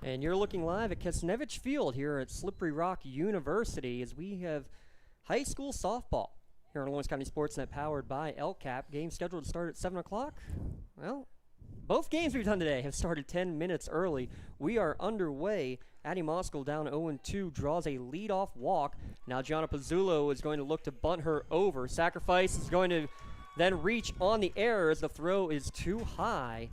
And you're looking live at Kesnevich Field here at Slippery Rock University as we have high school softball here on Lawrence County SportsNet powered by LCAP. Game scheduled to start at 7 o'clock. Well, both games we've done today have started 10 minutes early. We are underway. Addie Moskal down 0-2 draws a leadoff walk. Now Gianna Pizzulo is going to look to bunt her over. Sacrifice is going to then reach on the air as the throw is too high.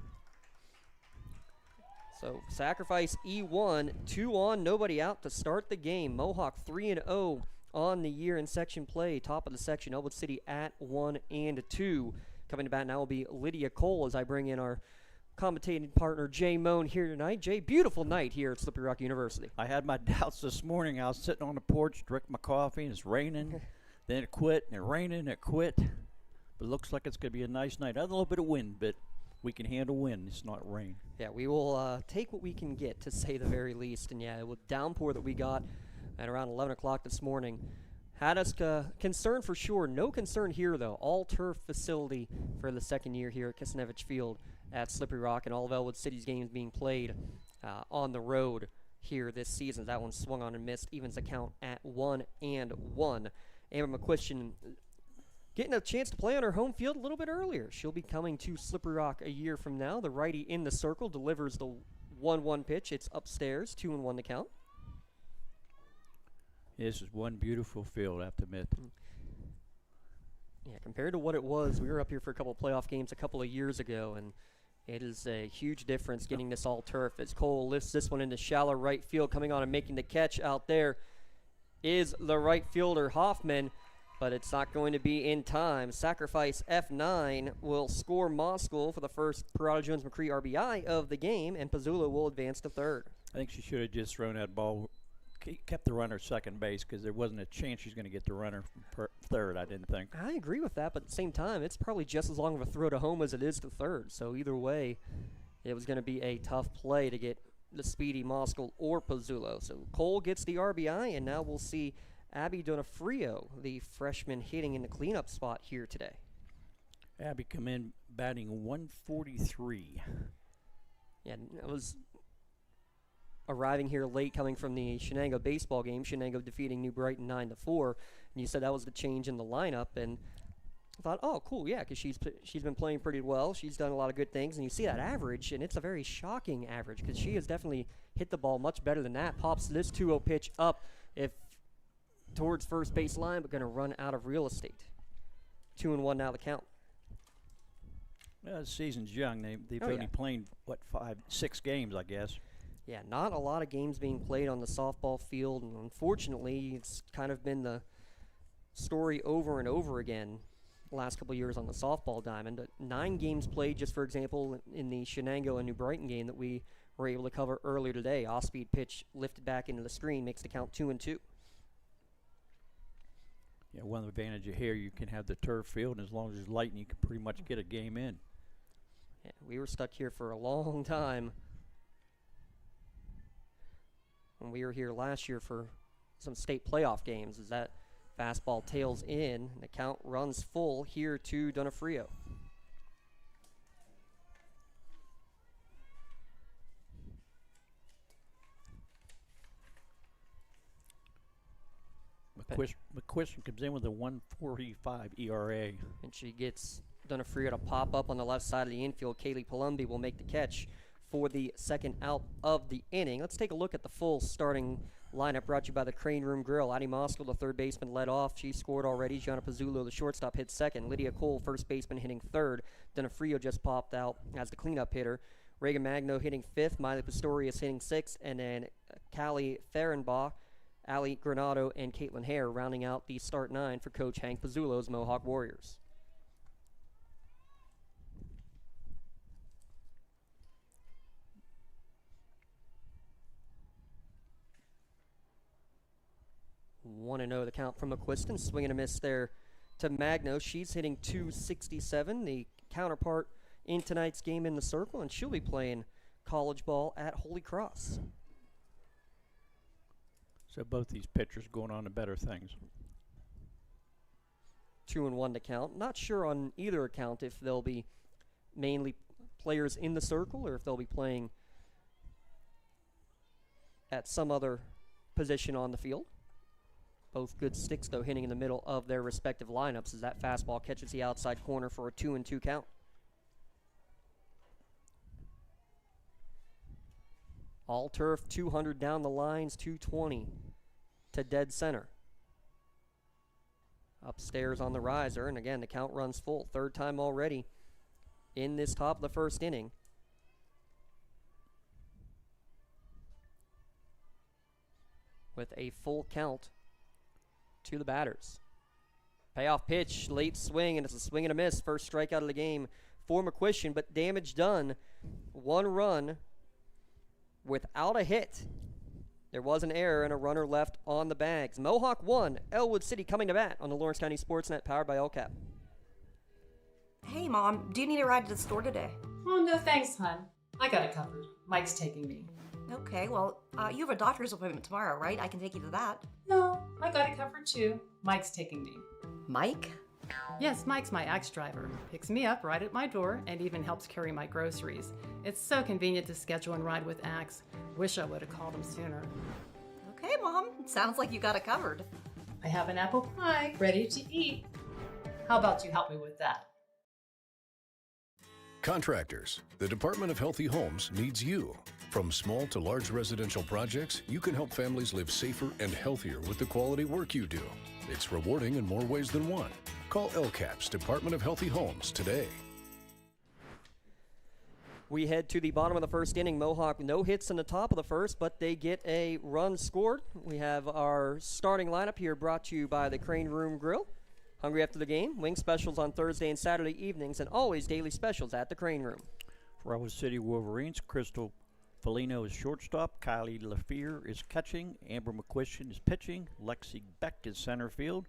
So Sacrifice E1, 2 on, nobody out to start the game. Mohawk 3-0 on the year in section play. Top of the section, Elwood City at 1-2. Coming to bat now will be Lydia Cole as I bring in our commentating partner Jay Moan here tonight. Jay, beautiful night here at Slippery Rock University. I had my doubts this morning. I was sitting on the porch, drinking my coffee, and it's raining. Then it quit, and it raining, and it quit. But it looks like it's going to be a nice night. A little bit of wind, but we can handle wind. It's not rain. Yeah, we will take what we can get, to say the very least. And yeah, with downpour that we got at around 11 o'clock this morning had us concerned for sure. No concern here, though. All-turf facility for the second year here at Kesnevich Field at Slippery Rock, and all of Elwood City's games being played on the road here this season. That one swung on and missed. Evens account at 1-1. Amber McQuistion getting a chance to play on her home field a little bit earlier. She'll be coming to Slippery Rock a year from now. The righty in the circle delivers the 1-1 pitch. It's upstairs, 2-1 to count. This is one beautiful field, I have to admit. Yeah, compared to what it was, we were up here for a couple of playoff games a couple of years ago, and it is a huge difference getting this all turf as Cole lifts this one into shallow right field. Coming on and making the catch out there is the right fielder Hoffman, but it's not going to be in time. Sacrifice F9 will score Moskal for the first Parada Jones-McCree RBI of the game, and Pizzulo will advance to third. I think she should have just thrown that ball, kept the runner second base, because there wasn't a chance she's going to get the runner from third, I didn't think. I agree with that, but at the same time, it's probably just as long of a throw to home as it is to third. So either way, it was going to be a tough play to get the speedy Moskal or Pizzulo. So Cole gets the RBI, and now we'll see Abby Donofrio, the freshman, hitting in the cleanup spot here today. Abby come in batting 143. Yeah, it was arriving here late, coming from the Shenango baseball game. Shenango defeating New Brighton 9-4, and you said that was the change in the lineup, and I thought, oh, cool, yeah, because she's been playing pretty well. She's done a lot of good things, and you see that average, and it's a very shocking average because she has definitely hit the ball much better than that. Pops this 2-0 pitch up towards first base line, but going to run out of real estate. 2-1 now the count. Well, the season's young. They've only played, 6 games, I guess. Yeah, not a lot of games being played on the softball field, and unfortunately, it's kind of been the story over and over again the last couple of years on the softball diamond. 9 games played, just for example, in the Shenango and New Brighton game that we were able to cover earlier today. Off-speed pitch lifted back into the screen makes the count 2-2. Yeah, one advantage here, you can have the turf field, and as long as it's light, you can pretty much get a game in. Yeah, we were stuck here for a long time when we were here last year for some state playoff games, as that fastball tails in, and the count runs full here to Donofrio. McQuiston comes in with a 1.45 ERA. And she gets Donofrio to pop up on the left side of the infield. Kaylee Palumbi will make the catch for the second out of the inning. Let's take a look at the full starting lineup brought to you by the Crane Room Grill. Addie Moskal, the third baseman, led off. She scored already. Gianna Pizzulo, the shortstop, hit second. Lydia Cole, first baseman, hitting third. Donofrio just popped out as the cleanup hitter. Reagan Magno hitting fifth. Miley Pistorius hitting sixth. And then Callie Ferenbach, Ali Granado, and Caitlin Hare rounding out the start 9 for Coach Hank Pizzulo's Mohawk Warriors. One and 0 the count from McQuiston. Swing and a miss there to Magno. She's hitting .267, the counterpart in tonight's game in the circle, and she'll be playing college ball at Holy Cross. So both these pitchers going on to better things. 2-1 to count. Not sure on either account if they'll be mainly players in the circle or if they'll be playing at some other position on the field. Both good sticks, though, hitting in the middle of their respective lineups as that fastball catches the outside corner for a 2-2 count. All turf, 200 down the lines, 220 to dead center. Upstairs on the riser, and again, the count runs full. Third time already in this top of the first inning. With a full count to the batters. Payoff pitch, late swing, and it's a swing and a miss. First strikeout of the game for McQuistion, but damage done. One run without a hit. There was an error and a runner left on the bags. Mohawk 1, Elwood City coming to bat on the Lawrence County SportsNet, powered by LCAP. Hey, Mom, do you need a ride to the store today? Oh, no thanks, hon. I got it covered. Mike's taking me. Okay, well, you have a doctor's appointment tomorrow, right? I can take you to that. No, I got it covered too. Mike's taking me. Mike? Yes, Mike's my ex driver. Picks me up right at my door and even helps carry my groceries. It's so convenient to schedule and ride with Axe. Wish I would have called him sooner. Okay, Mom. Sounds like you got it covered. I have an apple pie ready to eat. How about you help me with that? Contractors, the Department of Healthy Homes needs you. From small to large residential projects, you can help families live safer and healthier with the quality work you do. It's rewarding in more ways than one. Call LCAP's Department of Healthy Homes today. We head to the bottom of the first inning. Mohawk no hits in the top of the first, but they get a run scored. We have our starting lineup here brought to you by the Crane Room Grill. Hungry after the game? Wing specials on Thursday and Saturday evenings, and always daily specials at the Crane Room. For Elwood City Wolverines, Crystal Felino is shortstop, Kylie LaFear is catching, Amber McQuistion is pitching, Lexi Beck is center field,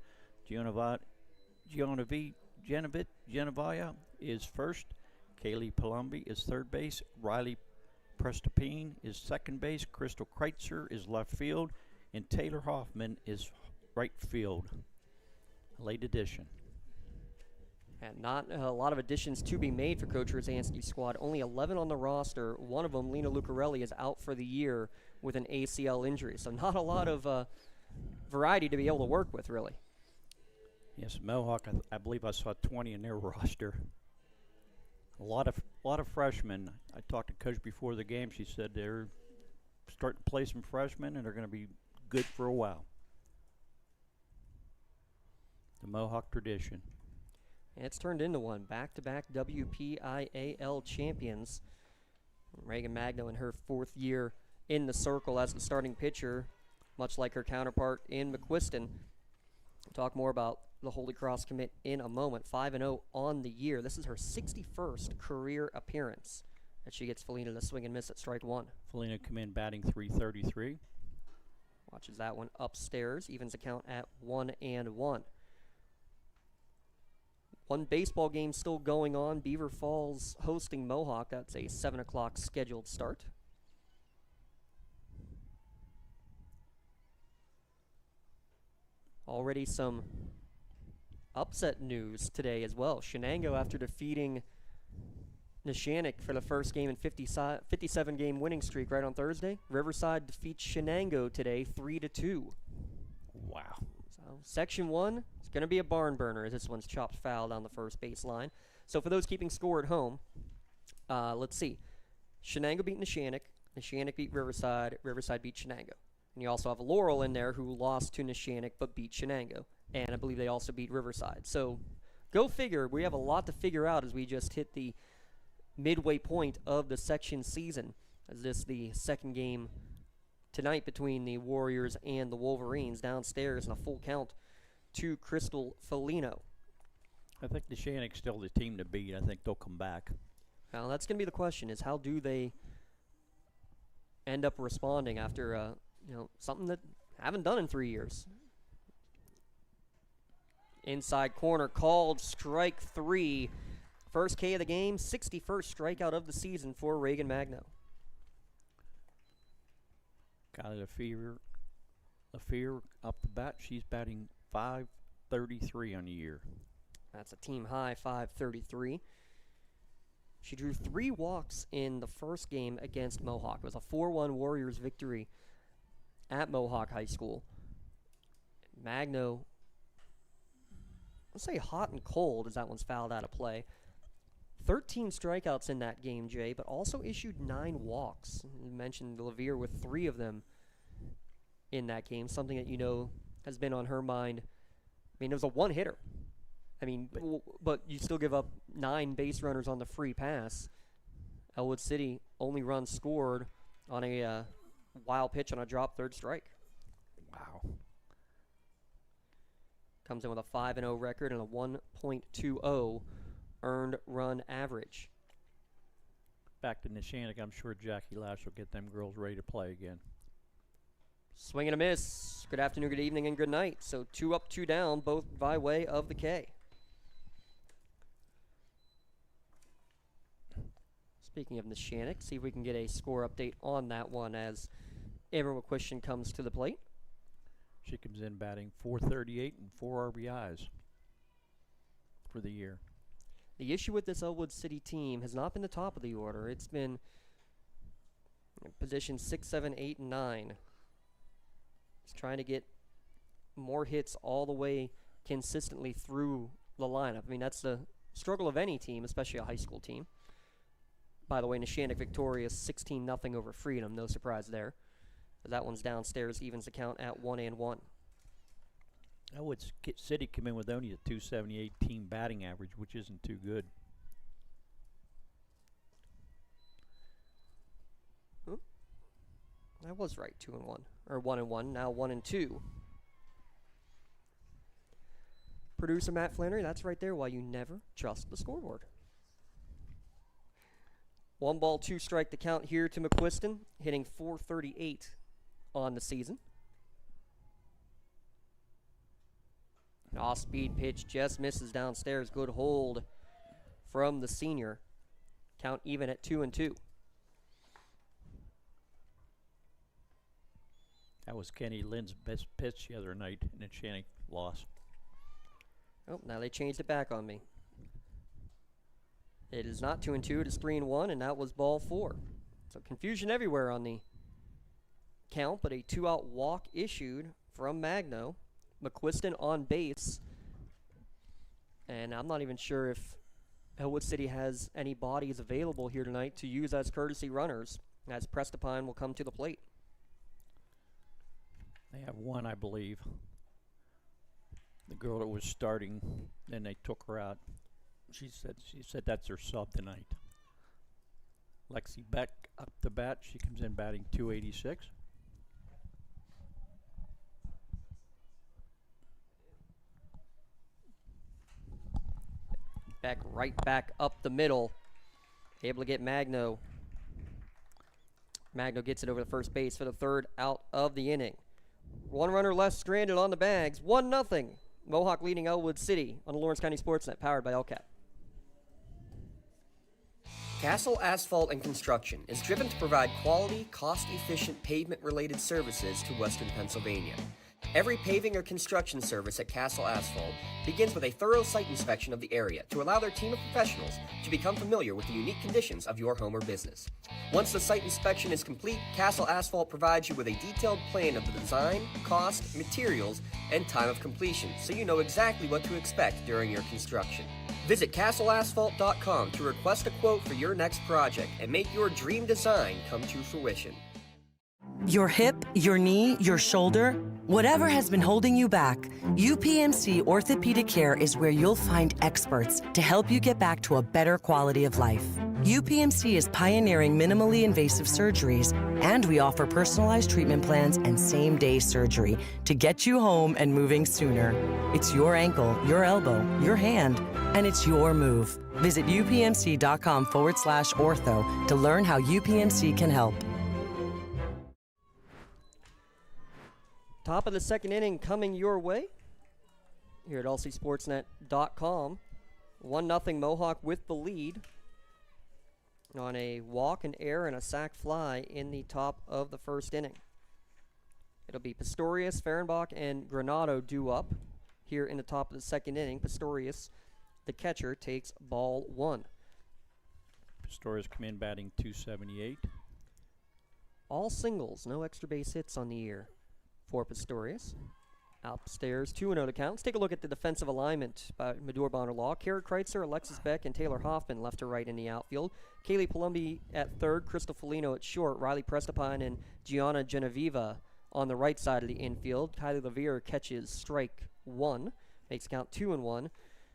Genevieve is first, Kaylee Palumbi is third base, Riley Prestapine is second base, Crystal Kreitzer is left field, and Taylor Hoffman is right field. Late addition. And not a lot of additions to be made for Coach Rosansky's squad. Only 11 on the roster. One of them, Lena Lucarelli, is out for the year with an ACL injury. So not a lot of variety to be able to work with, really. Yes, Mohawk, I believe I saw 20 in their roster. A lot of freshmen. I talked to Coach before the game. She said they're starting to play some freshmen, and they're going to be good for a while. The Mohawk tradition. And it's turned into one. Back-to-back WPIAL champions. Reagan Magno in her fourth year in the circle as the starting pitcher, much like her counterpart in McQuiston. We'll talk more about the Holy Cross commit in a moment. 5-0 on the year. This is her 61st career appearance that she gets Felina to swing and miss at strike one. Felina come in batting .333. Watches that one upstairs. Evens the count at 1-1. One baseball game still going on. Beaver Falls hosting Mohawk. That's a 7 o'clock scheduled start. Already some upset news today as well. Shenango, after defeating Neshannock for the first game in 57-game winning streak right on Thursday. Riverside defeats Shenango today 3-2. Wow. So Section 1 is going to be a barn burner as this one's chopped foul down the first baseline. So for those keeping score at home, let's see. Shenango beat Neshannock. Neshannock beat Riverside. Riverside beat Shenango. And you also have Laurel in there who lost to Neshannock but beat Shenango. And I believe they also beat Riverside. So go figure. We have a lot to figure out as we just hit the midway point of the section season. As this is the second game tonight between the Warriors and the Wolverines downstairs in a full count to Crystal Felino. I think Neshannock's still the team to beat. I think they'll come back. Now that's going to be the question, is how do they end up responding after something that haven't done in 3 years. Inside corner called, strike three. First K of the game, 61st strikeout of the season for Reagan Magno. Kylie LaFear up the bat. She's batting .533 on the year. That's a team high, .533. She drew 3 walks in the first game against Mohawk. It was a 4-1 Warriors victory at Mohawk High School. Magno, let's say hot and cold as that one's fouled out of play. 13 strikeouts in that game, Jay, but also issued 9 walks. You mentioned LaVere with 3 of them in that game, something that you know has been on her mind. I mean, it was a one-hitter. I mean, but you still give up 9 base runners on the free pass. Elwood City only run scored on a wild pitch on a drop third strike. Wow. Comes in with a 5-0 record and a 1.20 earned run average. Back to Neshannock, I'm sure Jackie Lash will get them girls ready to play again. Swing and a miss. Good afternoon, good evening, and good night. So 2 up, 2 down, both by way of the K. Speaking of Neshannock, see if we can get a score update on that one as Amber McQuistion comes to the plate. She comes in batting .438 and 4 RBIs for the year. The issue with this Elwood City team has not been the top of the order. It's been position 6, 7, 8, and 9. It's trying to get more hits all the way consistently through the lineup. I mean, that's the struggle of any team, especially a high school team. By the way, Neshannock victorious 16-0 over Freedom. No surprise there. But that one's downstairs, evens the count at 1-1. Elwood City come in with only a .278 team batting average, which isn't too good. Oop. I was right, 2-1. Or 1-1, now 1-2. Producer Matt Flannery, that's right there why you never trust the scoreboard. 1 ball, 2 strike to count here to McQuiston, hitting .438 on the season. An off-speed pitch just misses downstairs. Good hold from the senior. Count even at 2-2. That was Kenny Lynn's best pitch the other night, and then Neshannock lost. Oh, now they changed it back on me. It is not 2-2, it is 3-1, and that was ball 4. So confusion everywhere on the count, but a 2-out walk issued from Magno. McQuiston on base. And I'm not even sure if Elwood City has any bodies available here tonight to use as courtesy runners, as Prestapine will come to the plate. They have one, I believe. The girl that was starting, then they took her out. She said that's her sub tonight. Lexi Beck up to bat. She comes in batting .286. Beck right back up the middle. Able to get Magno. Magno gets it over the first base for the 3rd out of the inning. 1 runner left stranded on the bags. 1-0. Mohawk leading Elwood City on the Lawrence County SportsNet, powered by LCAT. Castle Asphalt and Construction is driven to provide quality, cost-efficient pavement-related services to Western Pennsylvania. Every paving or construction service at Castle Asphalt begins with a thorough site inspection of the area to allow their team of professionals to become familiar with the unique conditions of your home or business. Once the site inspection is complete, Castle Asphalt provides you with a detailed plan of the design, cost, materials, and time of completion, so you know exactly what to expect during your construction. Visit castleasphalt.com to request a quote for your next project and make your dream design come to fruition. Your hip, your knee, your shoulder, whatever has been holding you back, UPMC Orthopedic Care is where you'll find experts to help you get back to a better quality of life. UPMC is pioneering minimally invasive surgeries, and we offer personalized treatment plans and same-day surgery to get you home and moving sooner. It's your ankle, your elbow, your hand, and it's your move. Visit upmc.com/ortho to learn how UPMC can help. Top of the 2nd inning coming your way here at lcsportsnet.com. 1-0 Mohawk with the lead on a walk, an error, and a sac fly in the top of the 1st inning. It'll be Pistorius, Fehrenbach, and Granado due up here in the top of the 2nd inning. Pistorius, the catcher, takes ball 1. Pistorius come in batting .278. All singles, no extra base hits on the year for Pistorius. Upstairs, 2-0 to count. Let's take a look at the defensive alignment by Medor Bonner-Law. Kara Kreitzer, Alexis Beck, and Taylor Hoffman left to right in the outfield. Kaylee Palumbi at third, Crystal Felino at short, Riley Prestapine and Gianna Genevieva on the right side of the infield. Kylie Levere catches strike 1, makes count 2-1.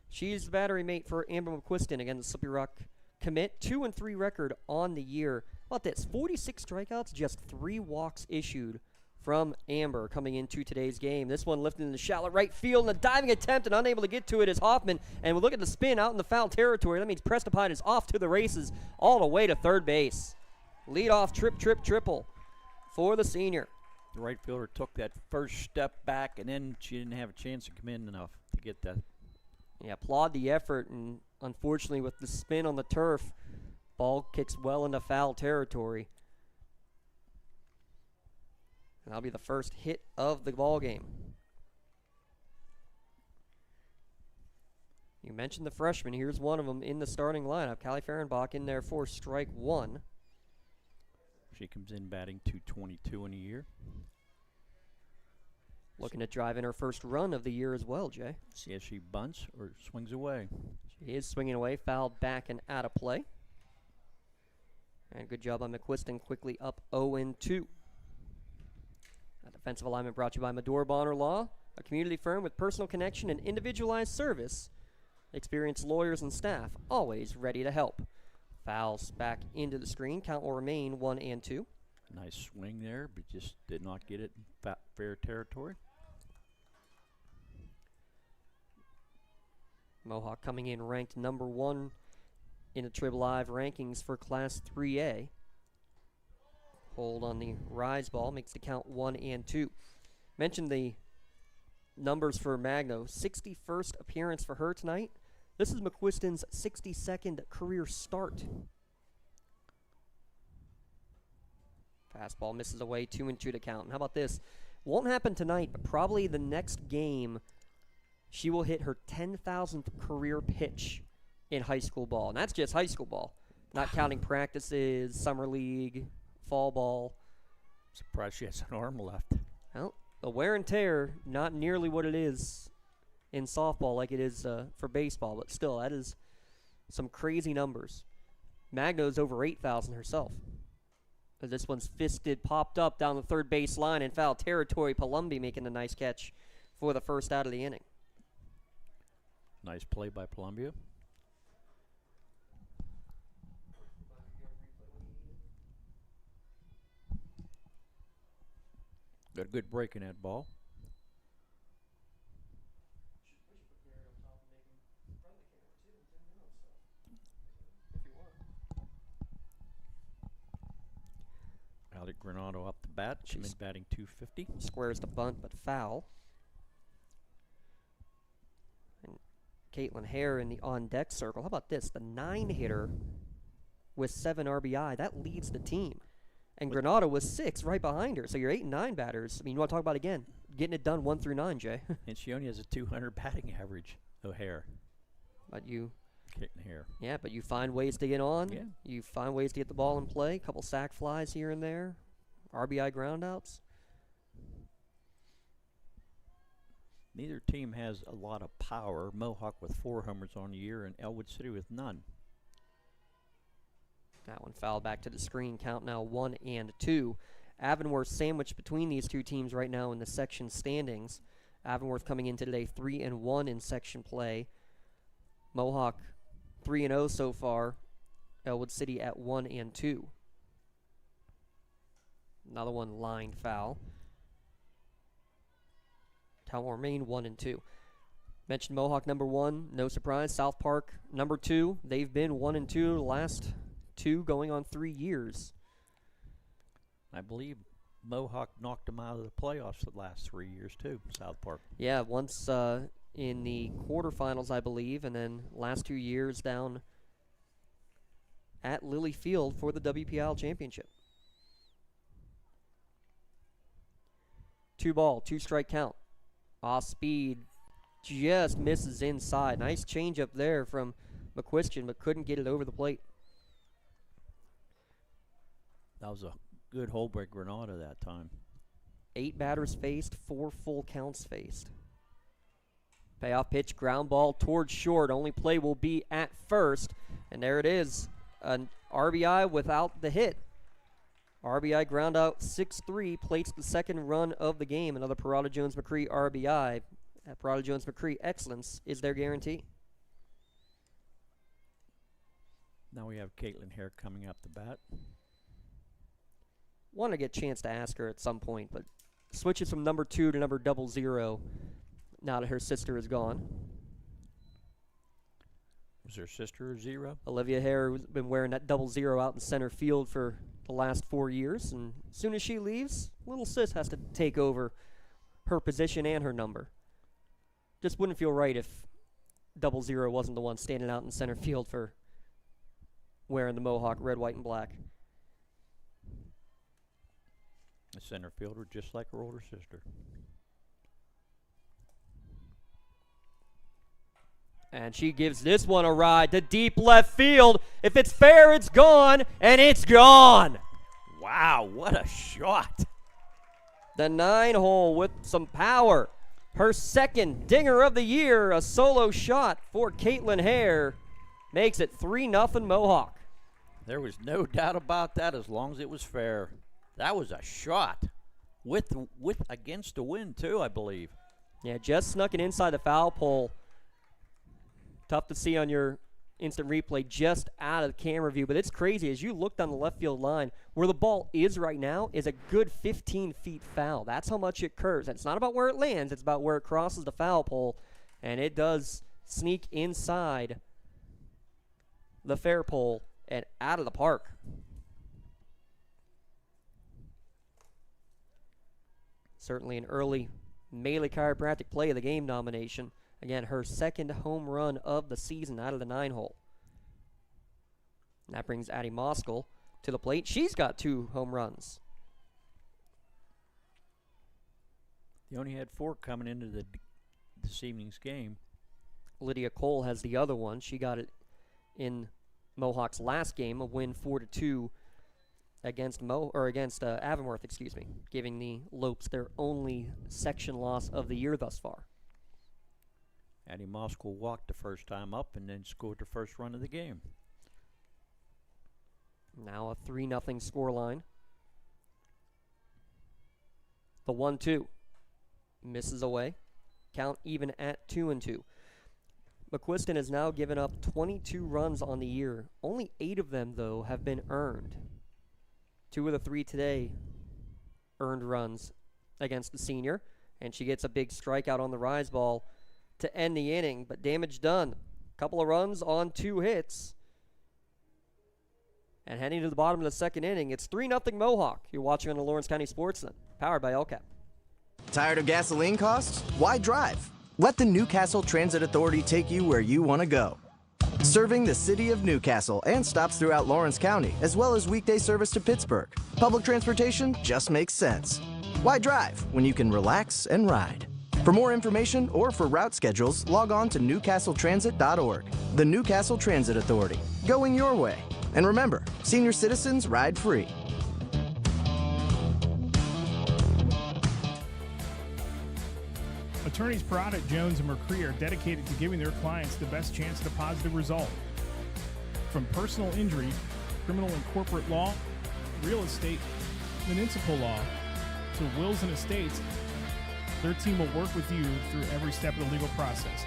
She's the battery mate for Amber McQuiston, again the Slippery Rock commit. 2-3 record on the year. How about this? 46 strikeouts, just 3 walks issued from Amber coming into today's game. This one lifted in the shallow right field, and a diving attempt, and unable to get to it is Hoffman. And we'll look at the spin out in the foul territory. That means Prestapine is off to the races all the way to third base. Leadoff triple for the senior. The right fielder took that first step back, and then she didn't have a chance to come in enough to get that. Yeah, applaud the effort, and unfortunately with the spin on the turf, ball kicks well into foul territory. And that'll be the first hit of the ball game. You mentioned the freshman. Here's one of them in the starting lineup. Callie Fehrenbach in there for strike 1. She comes in batting .222 in a year. Looking to drive in her first run of the year as well, Jay. See if she bunts or swings away. She is swinging away, fouled back and out of play. And good job on McQuiston, quickly up 0-2. Defensive alignment brought to you by Medor Bonner-Law, a community firm with personal connection and individualized service. Experienced lawyers and staff, always ready to help. Fouls back into the screen. Count will remain 1-2. Nice swing there, but just did not get it in fair territory. Mohawk coming in ranked number 1 in the Trib Live rankings for Class 3A. Hold on the rise ball, makes the count 1-2. Mentioned the numbers for Magno. 61st appearance for her tonight. This is McQuiston's 62nd career start. Fastball misses away, 2-2 to count. And how about this? Won't happen tonight, but probably the next game she will hit her 10,000th career pitch in high school ball. And that's just high school ball, not counting practices, summer league, fall ball. Surprised she has an arm left. Well, the wear and tear, not nearly what it is in softball like it is for baseball, but still, that is some crazy numbers. Magno's over 8,000 herself. This one's fisted, popped up down the third base line in foul territory. Palumbi making a nice catch for the first out of the inning. Nice play by Columbia. Got a good break in that ball. Alec Granado up the bat. She's batting .250. Squares the bunt, but foul. And Caitlin Hare in the on-deck circle. How about this? The 9-hitter with 7 RBI. That leads the team. And Granado was 6 right behind her. So your 8 and 9 batters. I mean, you want to talk about, again, getting it done 1 through 9, Jay. And she only has a 200 batting average, O'Hare. But you... Caitlin Hare. Yeah, but you find ways to get on. Yeah. You find ways to get the ball in play. A couple sac flies here and there. RBI groundouts. Neither team has a lot of power. Mohawk with 4 homers on the year and Elwood City with none. That one fouled back to the screen. Count now 1-2. Avonworth sandwiched between these two teams right now in the section standings. Avonworth coming in today 3-1 in section play. Mohawk 3-0 so far. Elwood City at 1-2. Another one lined foul. Count will remain 1-2. Mentioned Mohawk number 1, no surprise. South Park number 2. They've been 1-2 the last 2 going on 3 years. I believe Mohawk knocked them out of the playoffs the last 3 years too, South Park. Yeah, once in the quarterfinals, I believe, and then last 2 years down at Lilly Field for the WPIAL championship. 2-ball, 2-strike count. Off speed, just misses inside. Nice changeup there from McQuiston, but couldn't get it over the plate. That was a good hold by Granada that time. 8 batters faced, 4 full counts faced. Payoff pitch, ground ball towards short. Only play will be at first. And there it is, an RBI without the hit. RBI ground out 6-3, plates the second run of the game. Another Parada Jones-McCree RBI. Parada Jones-McCree excellence is their guarantee. Now we have Caitlin Hare coming up the bat. Want to get a chance to ask her at some point, but switches from number 2 to number 00 now that her sister is gone. Was her sister a 0? Olivia Hare has been wearing that 00 out in center field for the last 4 years, and as soon as she leaves, little sis has to take over her position and her number. Just wouldn't feel right if 00 wasn't the one standing out in center field for wearing the Mohawk red, white, and black. A center fielder just like her older sister. And she gives this one a ride to deep left field. If it's fair, it's gone, and it's gone. Wow, what a shot. The 9-hole with some power. Her second dinger of the year, a solo shot for Caitlin Hare, makes it 3-0 Mohawk. There was no doubt about that as long as it was fair. That was a shot with against the wind too, I believe. Yeah, just snuck it inside the foul pole. Tough to see on your instant replay just out of the camera view, but it's crazy. As you look down the left field line, where the ball is right now is a good 15 feet foul. That's how much it curves. It's not about where it lands. It's about where it crosses the foul pole, and it does sneak inside the fair pole and out of the park. Certainly an early Melee Chiropractic Play of the Game nomination. Again, her second home run of the season out of the 9-hole. And that brings Addie Moskal to the plate. She's got 2 home runs. They only had 4 coming into this evening's game. Lydia Cole has the other one. She got it in Mohawk's last game, a win 4-2 against Avonworth, giving the Lopes their only section loss of the year thus far. Addie Moskal walked the first time up and then scored the first run of the game. Now a 3-0 scoreline. The 1-2 misses away. Count even at 2-2. McQuiston has now given up 22 runs on the year. Only 8 of them, though, have been earned. 2 of the 3 today earned runs against the senior, and she gets a big strikeout on the rise ball to end the inning, but damage done. Couple of runs on 2 hits. And heading to the bottom of the second inning, it's 3-0 Mohawk. You're watching on the Lawrence County SportsNet, powered by LCAP. Tired of gasoline costs? Why drive? Let the Newcastle Transit Authority take you where you want to go. Serving the city of Newcastle and stops throughout Lawrence County, as well as weekday service to Pittsburgh. Public transportation just makes sense. Why drive when you can relax and ride? For more information or for route schedules, log on to newcastletransit.org. The Newcastle Transit Authority, going your way. And remember, senior citizens ride free. Attorneys Parada, Jones, and McCree are dedicated to giving their clients the best chance at a positive result. From personal injury, criminal and corporate law, real estate, municipal law, to wills and estates, their team will work with you through every step of the legal process.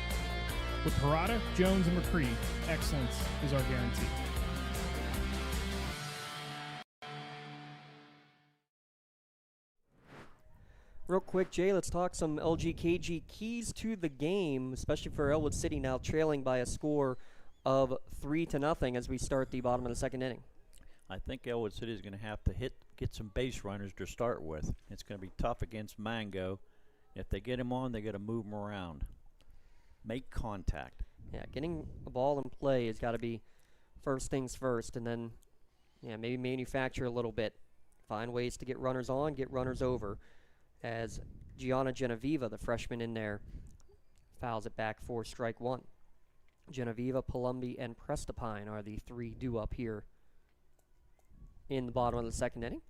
With Parada, Jones, and McCree, excellence is our guarantee. Real quick, Jay, let's talk some LGKG keys to the game, especially for Elwood City now trailing by a score of 3-0 as we start the bottom of the second inning. I think Elwood City is going to have to get some base runners to start with. It's going to be tough against Mango. If they get him on, they got to move him around. Make contact. Yeah, getting a ball in play has got to be first things first, and then maybe manufacture a little bit. Find ways to get runners on, get runners over. As Gianna Genevieve, the freshman in there, fouls it back for strike 1. Genevieve, Palumbi, and Prestapine are the 3 due up here in the bottom of the second inning.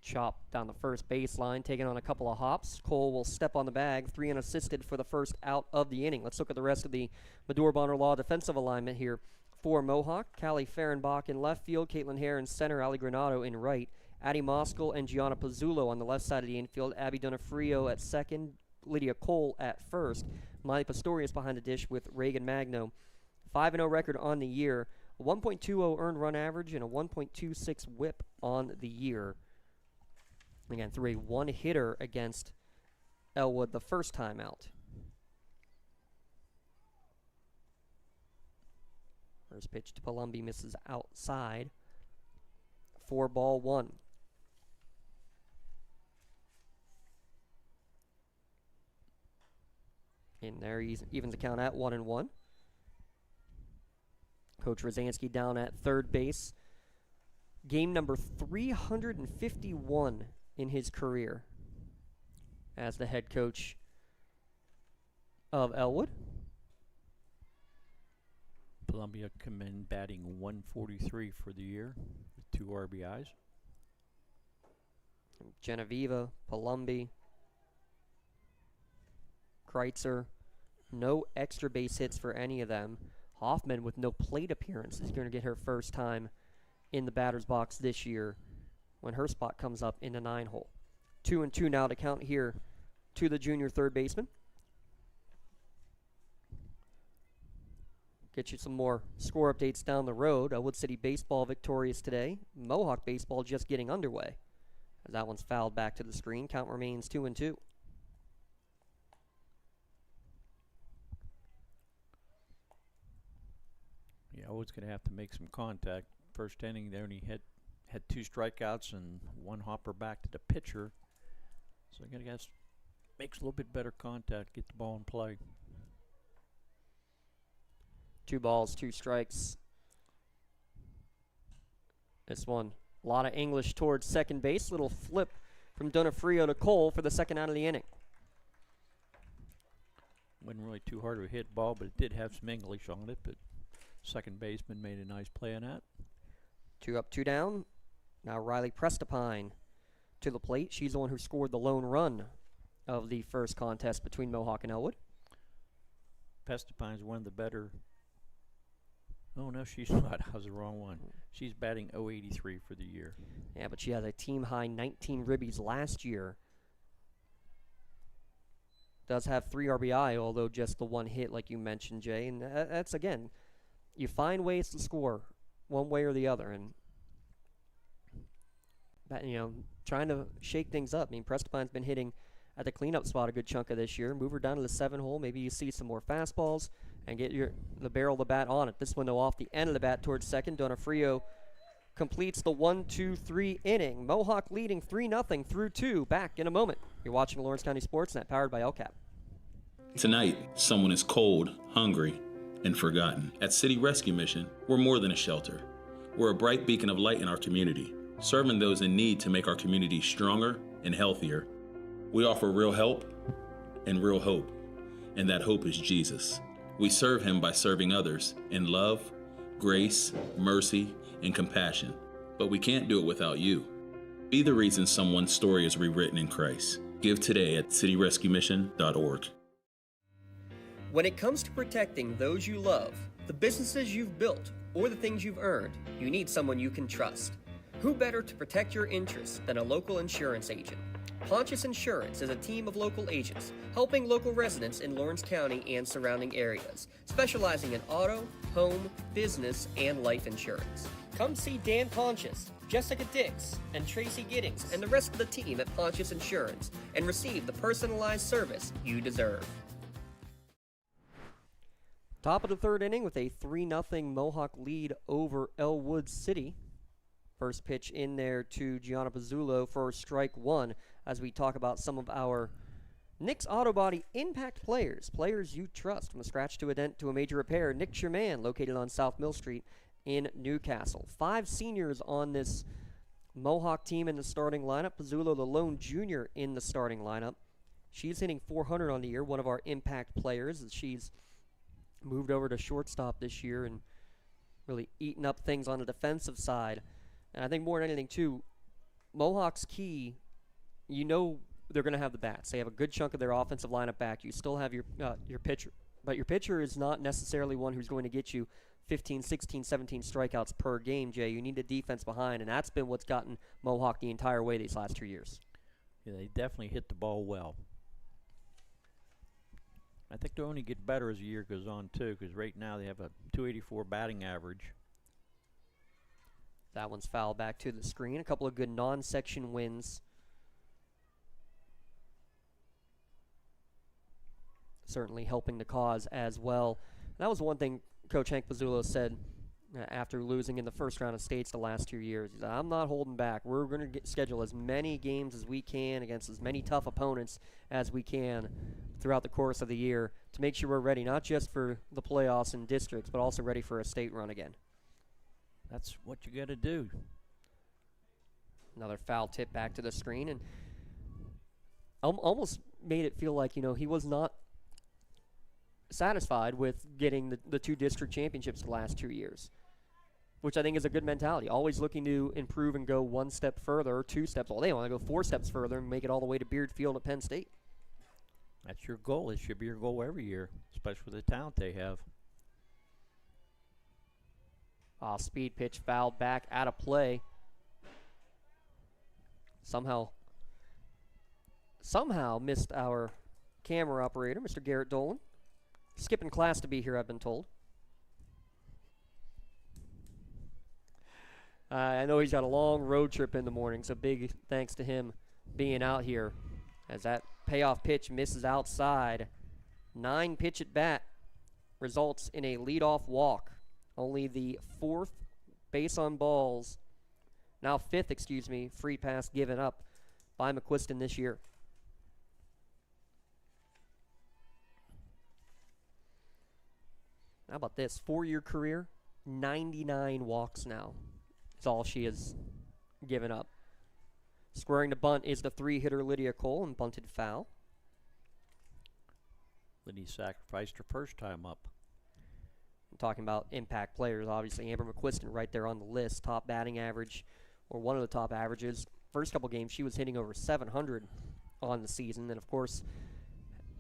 Chop down the first baseline, taking on a couple of hops. Cole will step on the bag, 3 unassisted for the first out of the inning. Let's look at the rest of the Medora Bonner Law defensive alignment here. For Mohawk, Callie Fehrenbach in left field, Caitlin Hare in center, Ali Granado in right, Addie Moskal and Gianna Pizzulo on the left side of the infield, Abby Donofrio at second, Lydia Cole at first, Miley Pastorius behind the dish with Reagan Magno. 5-0 record on the year, a 1.20 earned run average, and a 1.26 whip on the year. Again, through a one-hitter against Elwood the first time out. First pitch to Palumbi misses outside. 4-1. In there, he evens the count at 1-1. Coach Rosansky down at third base. Game number 351 in his career as the head coach of Elwood. Columbia come in batting 143 for the year with 2 RBIs. Genevieve, Palumbi, Kreitzer, no extra base hits for any of them. Hoffman with no plate appearance is going to get her first time in the batter's box this year when her spot comes up in the 9-hole. 2-2 now to count here to the junior third baseman. Get you some more score updates down the road. Elwood City baseball victorious today. Mohawk baseball just getting underway. As that one's fouled back to the screen. Count remains 2-2. Yeah, Elwood's going to have to make some contact. First inning, they only had 2 strikeouts and 1 hopper back to the pitcher. So they're going to make a little bit better contact, get the ball in play. 2 balls, 2 strikes. This one, a lot of English towards second base. Little flip from Donofrio to Cole for the second out of the inning. Wasn't really too hard of a hit ball, but it did have some English on it. But second baseman made a nice play on that. 2 up, 2 down. Now Riley Prestapine to the plate. She's the one who scored the lone run of the first contest between Mohawk and Elwood. Prestapine's one of the better. Oh, no, she's not. I was the wrong one. She's batting .083 for the year. Yeah, but she had a team-high 19 ribbies last year. Does have 3 RBI, although just the 1 hit, like you mentioned, Jay. And that's, again, you find ways to score one way or the other. And, trying to shake things up. I mean, Prestapine's been hitting at the cleanup spot a good chunk of this year. Move her down to the 7-hole. Maybe you see some more fastballs and get the barrel of the bat on it. This one, though, off the end of the bat towards second. Donofrio completes the 1-2-3 inning. Mohawk leading 3-0 through 2. Back in a moment. You're watching Lawrence County SportsNet, powered by LCAP. Tonight, someone is cold, hungry, and forgotten. At City Rescue Mission, we're more than a shelter. We're a bright beacon of light in our community, serving those in need to make our community stronger and healthier. We offer real help and real hope, and that hope is Jesus. We serve him by serving others in love, grace, mercy, and compassion. But we can't do it without you. Be the reason someone's story is rewritten in Christ. Give today at cityrescuemission.org. When it comes to protecting those you love, the businesses you've built, or the things you've earned, you need someone you can trust. Who better to protect your interests than a local insurance agent? Pontius Insurance is a team of local agents helping local residents in Lawrence County and surrounding areas, specializing in auto, home, business, and life insurance. Come see Dan Pontius, Jessica Dix, and Tracy Giddings, and the rest of the team at Pontius Insurance, and receive the personalized service you deserve. Top of the third inning with a 3-0 Mohawk lead over Elwood City. First pitch in there to Gianna Pizzulo for strike 1 as we talk about some of our Nick's Auto Body impact players you trust. From a scratch to a dent to a major repair, Nick Sherman, located on South Mill Street in Newcastle. 5 seniors on this Mohawk team in the starting lineup. Pizzulo, the lone junior in the starting lineup. She's hitting .400 on the year, one of our impact players. She's moved over to shortstop this year and really eaten up things on the defensive side. And I think more than anything, too, Mohawk's key, you know they're going to have the bats. They have a good chunk of their offensive lineup back. You still have your pitcher. But your pitcher is not necessarily one who's going to get you 15, 16, 17 strikeouts per game, Jay. You need a defense behind, and that's been what's gotten Mohawk the entire way these last 2 years. Yeah, they definitely hit the ball well. I think they'll only get better as the year goes on, too, because right now they have a .284 batting average. That one's fouled back to the screen. A couple of good non-section wins. Certainly helping the cause as well. That was one thing Coach Hank Pizzulo said after losing in the first round of states the last 2 years. He said, I'm not holding back. We're going to schedule as many games as we can against as many tough opponents as we can throughout the course of the year to make sure we're ready, not just for the playoffs and districts, but also ready for a state run again. That's what you got to do. Another foul tip back to the screen, and almost made it feel like, he was not satisfied with getting the 2 district championships the last 2 years, which I think is a good mentality. Always looking to improve and go 1 step further, or 2 steps. Well, they want to go 4 steps further and make it all the way to Beard Field at Penn State. That's your goal. It should be your goal every year, especially with the talent they have. Speed pitch fouled back out of play. Somehow missed our camera operator, Mr. Garrett Dolan. Skipping class to be here, I've been told. I know he's got a long road trip in the morning, so big thanks to him being out here. As that payoff pitch misses outside. 9 pitch at bat results in a leadoff walk. Only the 4th base on balls, now 5th, free pass given up by McQuiston this year. How about this? 4-year career, 99 walks now. That's all she has given up. Squaring the bunt is the 3-hitter Lydia Cole, and bunted foul. Lydia sacrificed her first time up. I'm talking about impact players, obviously. Amber McQuiston right there on the list. Top batting average, or one of the top averages. First couple games, she was hitting over 700 on the season. And, of course,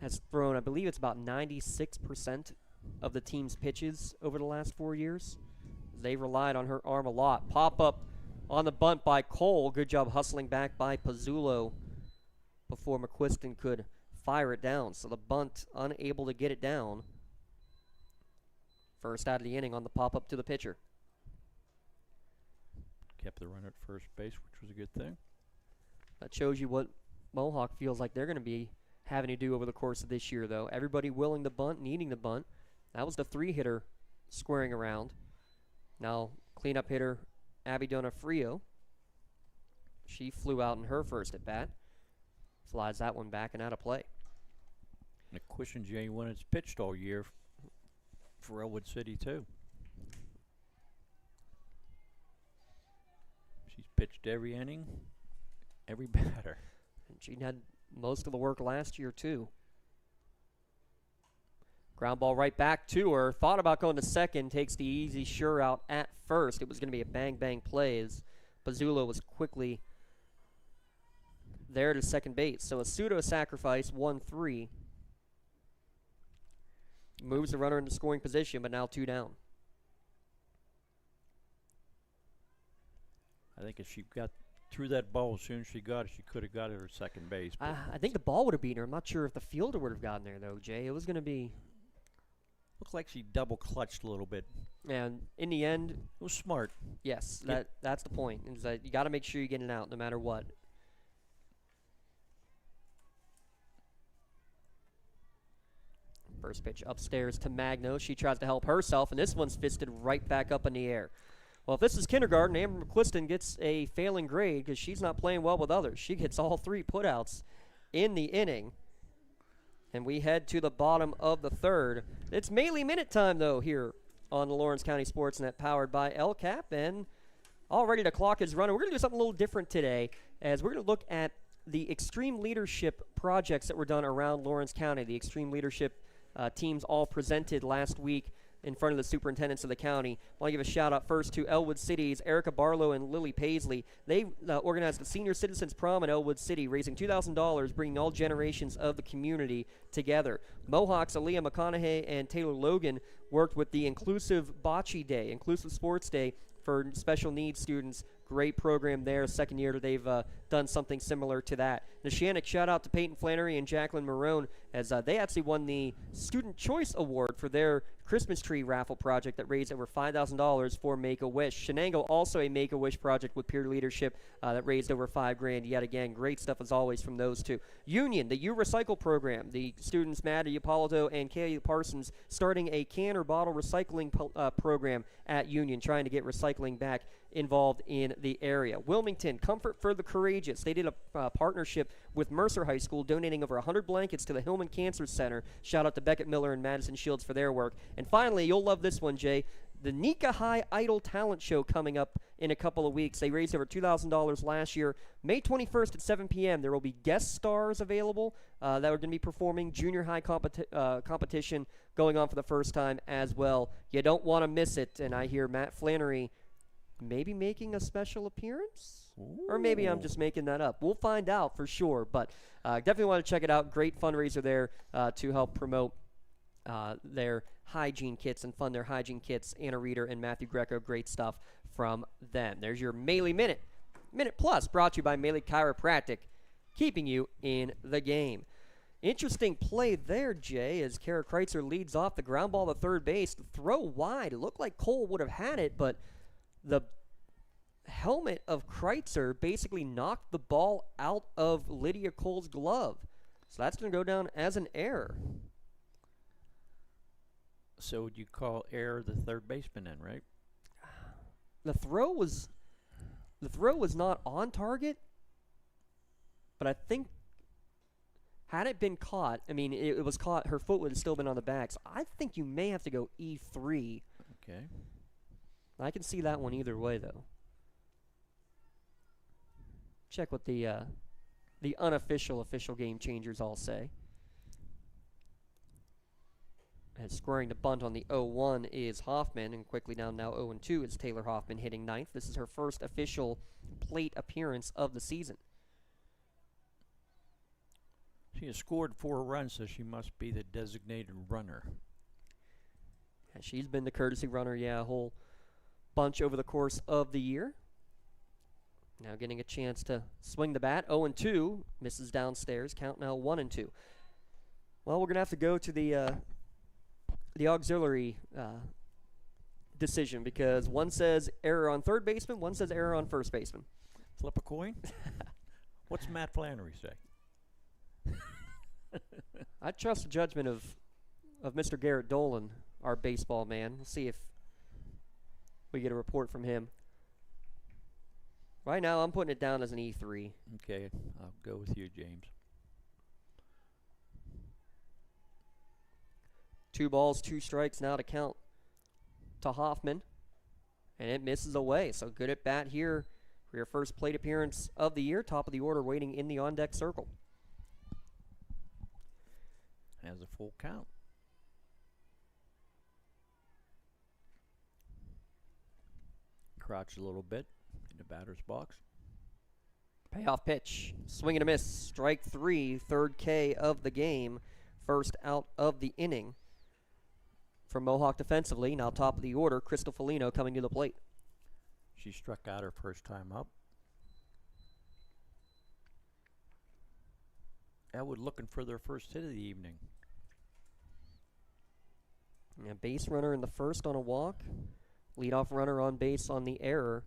has thrown, I believe it's about 96% of the team's pitches over the last 4 years. They relied on her arm a lot. Pop up on the bunt by Cole. Good job hustling back by Pizzulo before McQuiston could fire it down. So the bunt unable to get it down. First out of the inning on the pop-up to the pitcher. Kept the runner at first base, which was a good thing. That shows you what Mohawk feels like they're going to be having to do over the course of this year, though. Everybody willing to bunt, needing to bunt. That was the 3-hitter squaring around. Now, cleanup hitter Abby Donofrio. She flew out in her first at-bat. Flies that one back and out of play. McQuiston J1 has pitched all year for Elwood City, too. She's pitched every inning, every batter. And she had most of the work last year, too. Ground ball right back to her. Thought about going to second. Takes the easy sure out at first. It was going to be a bang-bang play as Pizzulo was quickly there to second base. So a pseudo-sacrifice, 1-3. Moves the runner into scoring position, but now 2 down. I think if she got through that ball as soon as she got it, she could have got it at second base. I think the ball would have beaten her. I'm not sure if the fielder would have gotten there, though, Jay. It was going to be... Looked like she double clutched a little bit. And in the end... It was smart. Yes, that's the point. Is that you got to make sure you get it out no matter what. First pitch upstairs to Magno. She tries to help herself, and this one's fisted right back up in the air. Well, if this is kindergarten, Amber McQuiston gets a failing grade because she's not playing well with others. She gets all 3 putouts in the inning. And we head to the bottom of the 3rd. It's Mainly Minute time, though, here on the Lawrence County SportsNet, powered by LCAP. And already the clock is running. We're going to do something a little different today, as we're going to look at the extreme leadership projects that were done around Lawrence County. The extreme leadership teams all presented last week in front of the superintendents of the county. I want to give a shout-out first to Elwood City's Erica Barlow and Lily Paisley. They organized a Senior Citizens Prom in Elwood City, raising $2,000, bringing all generations of the community together. Mohawk's Aaliyah McConaughey and Taylor Logan worked with the Inclusive Bocce Day, Inclusive Sports Day, for special needs students. Great program there. Second year they've done something similar to that. Neshannock, shout out to Peyton Flannery and Jacqueline Marone, as they actually won the Student Choice Award for their Christmas tree raffle project that raised over $5,000 for Make-A-Wish. Shenango, also a Make-A-Wish project with peer leadership that raised over $5,000 yet again. Great stuff as always from those two. Union, the U Recycle program, the students Maddie Ippolito and Kay Parsons starting a can or bottle recycling program at Union, trying to get recycling back involved in the area. Wilmington, Comfort for the Courageous. They did a partnership with Mercer High School, donating over 100 blankets to the Hillman Cancer Center. Shout out to Beckett Miller and Madison Shields for their work. And finally, you'll love this one, Jay. The Nika High Idol Talent Show coming up in a couple of weeks. They raised over $2,000 last year. May 21st at 7 p.m. There will be guest stars available that are going to be performing junior high competition going on for the first time as well. You don't want to miss it. And I hear Matt Flannery maybe making a special appearance? Ooh. Or maybe I'm just making that up. We'll find out for sure, but definitely want to check it out. Great fundraiser there to help promote their hygiene kits and fund their hygiene kits. Anna Reeder and Matthew Greco, great stuff from them. There's your Melee Minute. Minute Plus, brought to you by Melee Chiropractic, keeping you in the game. Interesting play there, Jay, as Kara Kreitzer leads off the ground ball to third base. The throw wide. It looked like Cole would have had it, but the helmet of Kreitzer basically knocked the ball out of Lydia Cole's glove. So that's going to go down as an error. So would you call error the third baseman then, right? The throw was not on target, but I think had it been caught, I mean, it was caught, her foot would have still been on the back. So I think you may have to go E3. Okay. I can see that one either way, though. Check what the unofficial official game changers all say. And scoring the bunt on the 0-1 is Hoffman, and quickly down now 0-2 is Taylor Hoffman hitting ninth. This is her first official plate appearance of the season. She has scored 4 runs, so she must be the designated runner. Yeah, she's been the courtesy runner, a whole bunch over the course of the year. Now getting a chance to swing the bat. 0-2, misses downstairs. Count now 1-2. Well, we're going to have to go to the auxiliary decision, because one says error on third baseman, one says error on first baseman. Flip a coin? What's Matt Flannery say? I trust the judgment of Mr. Garrett Dolan, our baseball man. We'll see if we get a report from him. Right now, I'm putting it down as an E3. Okay, I'll go with you, James. 2 balls, 2 strikes now to count to Hoffman. And it misses away. So good at bat here for your first plate appearance of the year. Top of the order waiting in the on-deck circle. Has a full count. Crouch a little bit in the batter's box. Payoff pitch. Swing and a miss. Strike 3. Third K of the game. First out of the inning. For Mohawk defensively, now top of the order, Crystal Felino coming to the plate. She struck out her first time up. Elwood looking for their first hit of the evening. Yeah, base runner in the first on a walk. Leadoff runner on base on the error.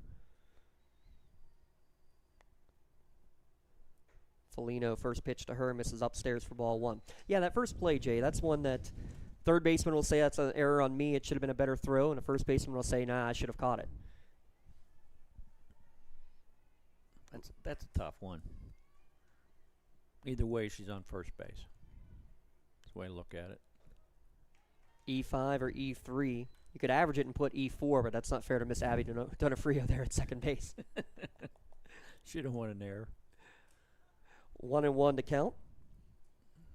Felino, first pitch to her, misses upstairs for ball 1. Yeah, that first play, Jay, that's one that third baseman will say that's an error on me, it should have been a better throw, and a first baseman will say, nah, I should have caught it. That's a tough one. Either way, she's on first base. That's the way I look at it. E5 or E3. You could average it and put E4, but that's not fair to Miss Abby Donofrio there at second base. She don't want an error. 1-1 to count.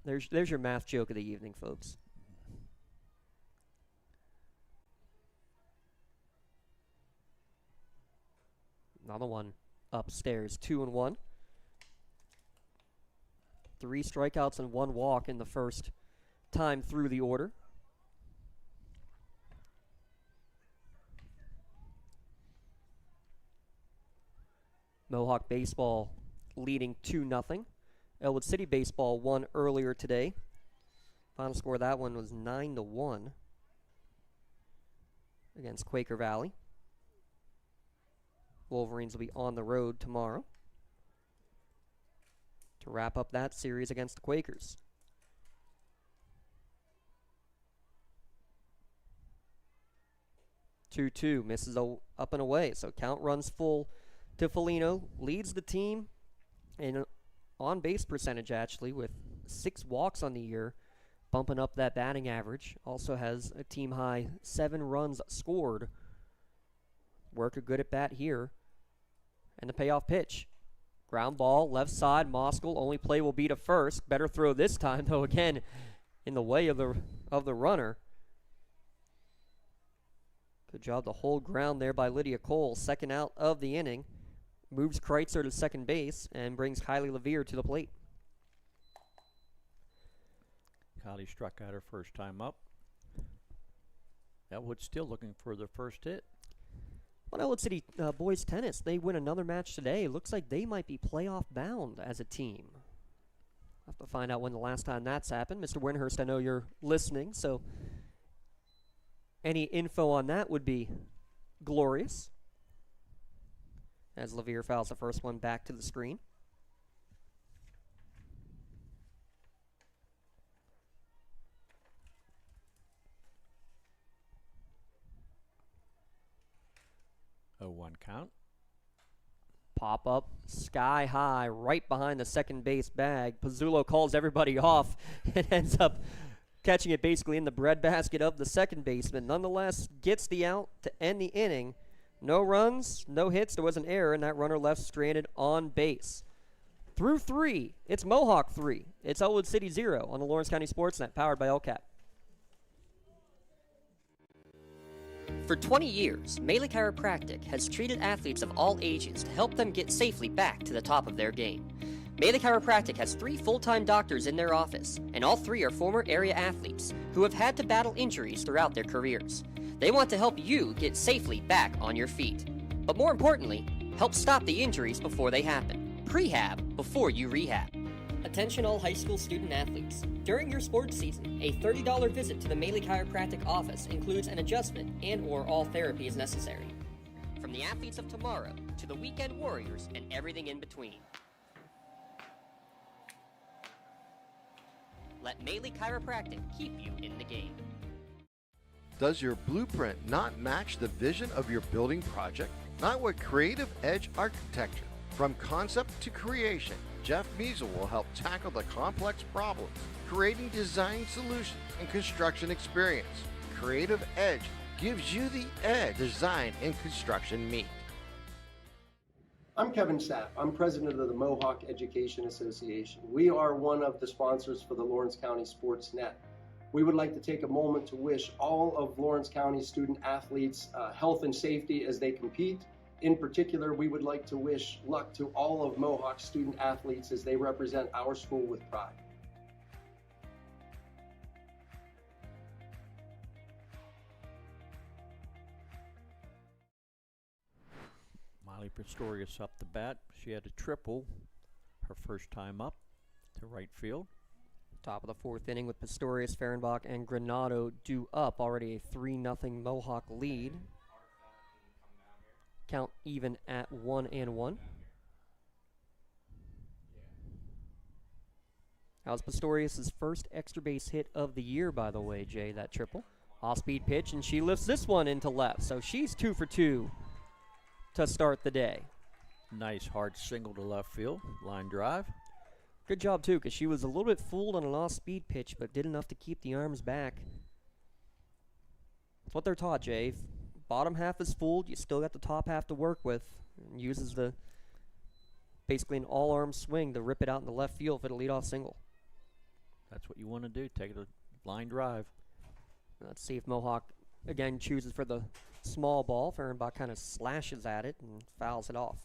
There's your math joke of the evening, folks. Another one upstairs, 2-1. 3 strikeouts and 1 walk in the first time through the order. Mohawk baseball leading 2-0. Elwood City baseball won earlier today. Final score of that one was 9-1 against Quaker Valley. Wolverines will be on the road tomorrow to wrap up that series against the Quakers. Two misses up and away, so count runs full to Felino. Leads the team in on-base percentage, actually, with 6 walks on the year, bumping up that batting average. Also has a team-high 7 runs scored. Work a good at bat here. And the payoff pitch. Ground ball, left side, Moskal. Only play will be to first. Better throw this time, though, again, in the way of the runner. Good job to hold ground there by Lydia Cole. Second out of the inning. Moves Kreitzer to second base and brings Kylie Levere to the plate. Kylie struck out her first time up. Elwood still looking for their first hit. Well, Elwood City boys tennis, they win another match today. Looks like they might be playoff bound as a team. I'll have to find out when the last time that's happened. Mr. Winhurst, I know you're listening, so any info on that would be glorious. As Levere fouls the first one back to the screen. Oh, 1 count. Pop up sky high right behind the second base bag. Pizzulo calls everybody off and ends up catching it basically in the breadbasket of the second baseman. Nonetheless, gets the out to end the inning. No runs, no hits. There was an error, and that runner left stranded on base. Through 3, it's Mohawk 3. It's Elwood City 0 on the Lawrence County SportsNet, powered by LCAP. For 20 years, Melee Chiropractic has treated athletes of all ages to help them get safely back to the top of their game. Melee Chiropractic has 3 full-time doctors in their office, and all 3 are former area athletes who have had to battle injuries throughout their careers. They want to help you get safely back on your feet. But more importantly, help stop the injuries before they happen. Prehab before you rehab. Attention all high school student athletes. During your sports season, a $30 visit to the Melee Chiropractic office includes an adjustment and/or all therapy is necessary. From the athletes of tomorrow to the weekend warriors and everything in between. Let Melee Chiropractic keep you in the game. Does your blueprint not match the vision of your building project? Not with Creative Edge Architecture. From concept to creation, Jeff Measel will help tackle the complex problems, creating design solutions and construction experience. Creative Edge gives you the edge design and construction meet. I'm Kevin Sapp. I'm president of the Mohawk Education Association. We are one of the sponsors for the Lawrence County SportsNet. We would like to take a moment to wish all of Lawrence County student athletes health and safety as they compete. In particular, we would like to wish luck to all of Mohawk student athletes as they represent our school with pride. Miley Pistorius up the bat. She had a triple her first time up to right field. Top of the 4th inning with Pistorius, Fehrenbach, and Granado due up. Already a 3-0 Mohawk lead. Count even at 1-1. That was Pistorius' first extra base hit of the year, by the way, Jay, that triple. Off-speed pitch, and she lifts this one into left. So she's 2 for 2 to start the day. Nice hard single to left field. Line drive. Good job, too, because she was a little bit fooled on an off-speed pitch, but did enough to keep the arms back. That's what they're taught, Jay. If bottom half is fooled, you still got the top half to work with. And uses the basically an all-arm swing to rip it out in the left field for the leadoff single. That's what you want to do. Take it a line drive. Let's see if Mohawk, again, chooses for the small ball. Fehrenbach kind of slashes at it and fouls it off.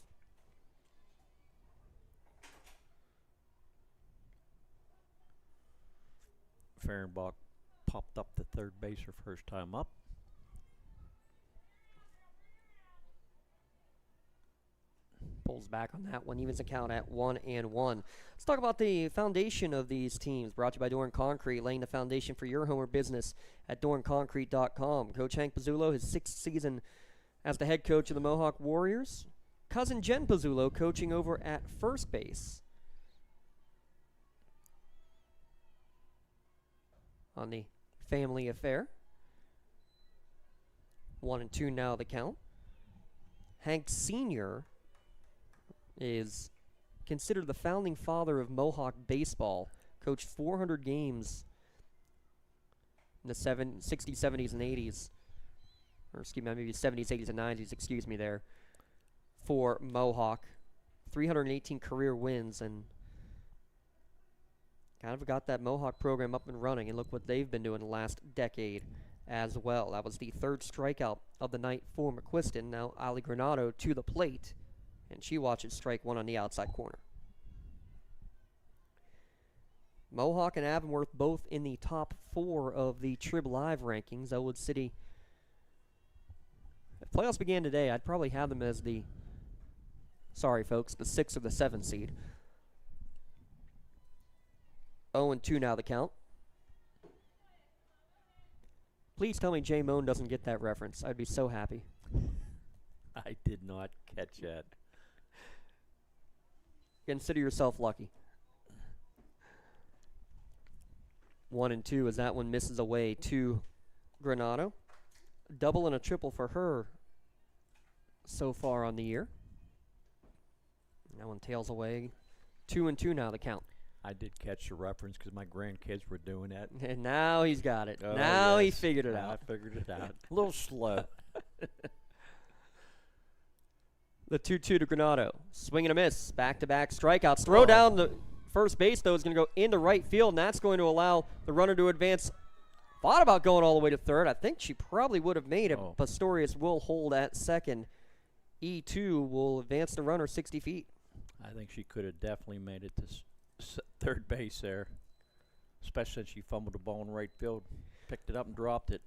Fehrenbach popped up the third base her first time up. Pulls back on that one, evens the count at 1-1. Let's talk about the foundation of these teams. Brought to you by Doran Concrete, laying the foundation for your home or business at DoranConcrete.com. Coach Hank Pizzulo, his 6th season as the head coach of the Mohawk Warriors. Cousin Jen Pizzulo coaching over at first base. On the family affair. 1-2 now the count. Hank Sr. is considered the founding father of Mohawk baseball. Coached 400 games in the 60s, 70s, and 80s. Or excuse me, maybe 70s, 80s, and 90s, excuse me there. For Mohawk. 318 career wins, and kind of got that Mohawk program up and running, and look what they've been doing the last decade as well. That was the 3rd strikeout of the night for McQuiston. Now Ali Granado to the plate, and she watches strike one on the outside corner. Mohawk and Avonworth both in the top 4 of the Trib Live rankings. Elwood City, if playoffs began today, I'd probably have them as the, sorry folks, the 6th or the 7th seed. 0-2 now the count. Please tell me Jay Moan doesn't get that reference. I'd be so happy. I did not catch that. Consider yourself lucky. 1-2 as that one misses away to Granado. Double and a triple for her so far on the year. That one tails away. 2-2 now the count. I did catch the reference because my grandkids were doing that. And now he's got it. Oh, now yes. he figured it out. I figured it out. A little slow. The 2-2 to Granado. Swing and a miss. Back-to-back strikeouts. Throw down the first base, though, is going to go into right field, and that's going to allow the runner to advance. Thought about going all the way to third. I think she probably would have made it. Pastorius will hold at second. E2 will advance the runner 60 feet. I think she could have definitely made it to third base there, especially since she fumbled the ball in right field, picked it up and dropped it.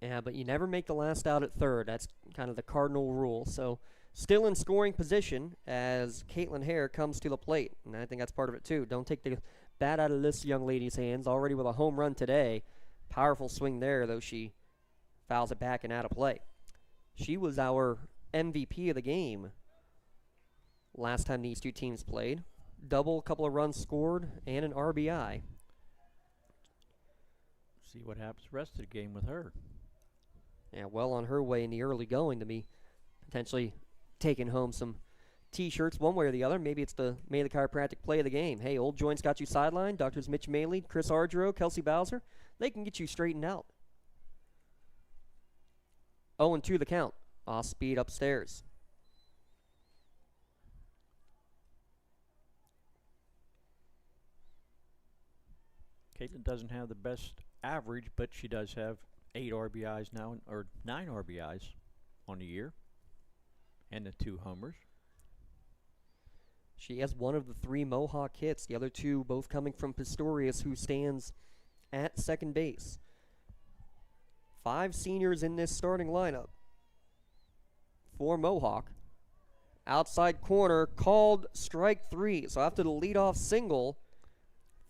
Yeah, but you never make the last out at third. That's kind of the cardinal rule. So still in scoring position as Caitlin Hare comes to the plate, and I think that's part of it too. Don't take the bat out of this young lady's hands. Already with a home run today. Powerful swing there, though she fouls it back and out of play. She was our MVP of the game last time these two teams played. Double, a couple of runs scored, and an RBI. See what happens the rest of the game with her. Yeah, well on her way in the early going to be potentially taking home some T-shirts one way or the other. Maybe it's the Maley Chiropractic play of the game. Hey, Old Joints got you sidelined. Doctors Mitch Maley, Chris Ardro, Kelsey Bowser. They can get you straightened out. 0-2 the count. Off speed upstairs. Caitlin doesn't have the best average, but she does have 8 RBIs now, or 9 RBIs on the year, and the 2 homers. She has one of the 3 Mohawk hits, the other 2 both coming from Pistorius, who stands at second base. 5 seniors in this starting lineup for Mohawk. Outside corner, called strike 3. So after the leadoff single,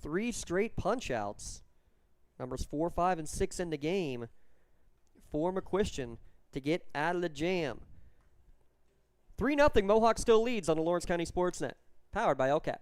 3 straight punch-outs. Numbers 4, 5, and 6 in the game for McQuiston to get out of the jam. 3-0, Mohawk still leads on the Lawrence County SportsNet. Powered by LCAP.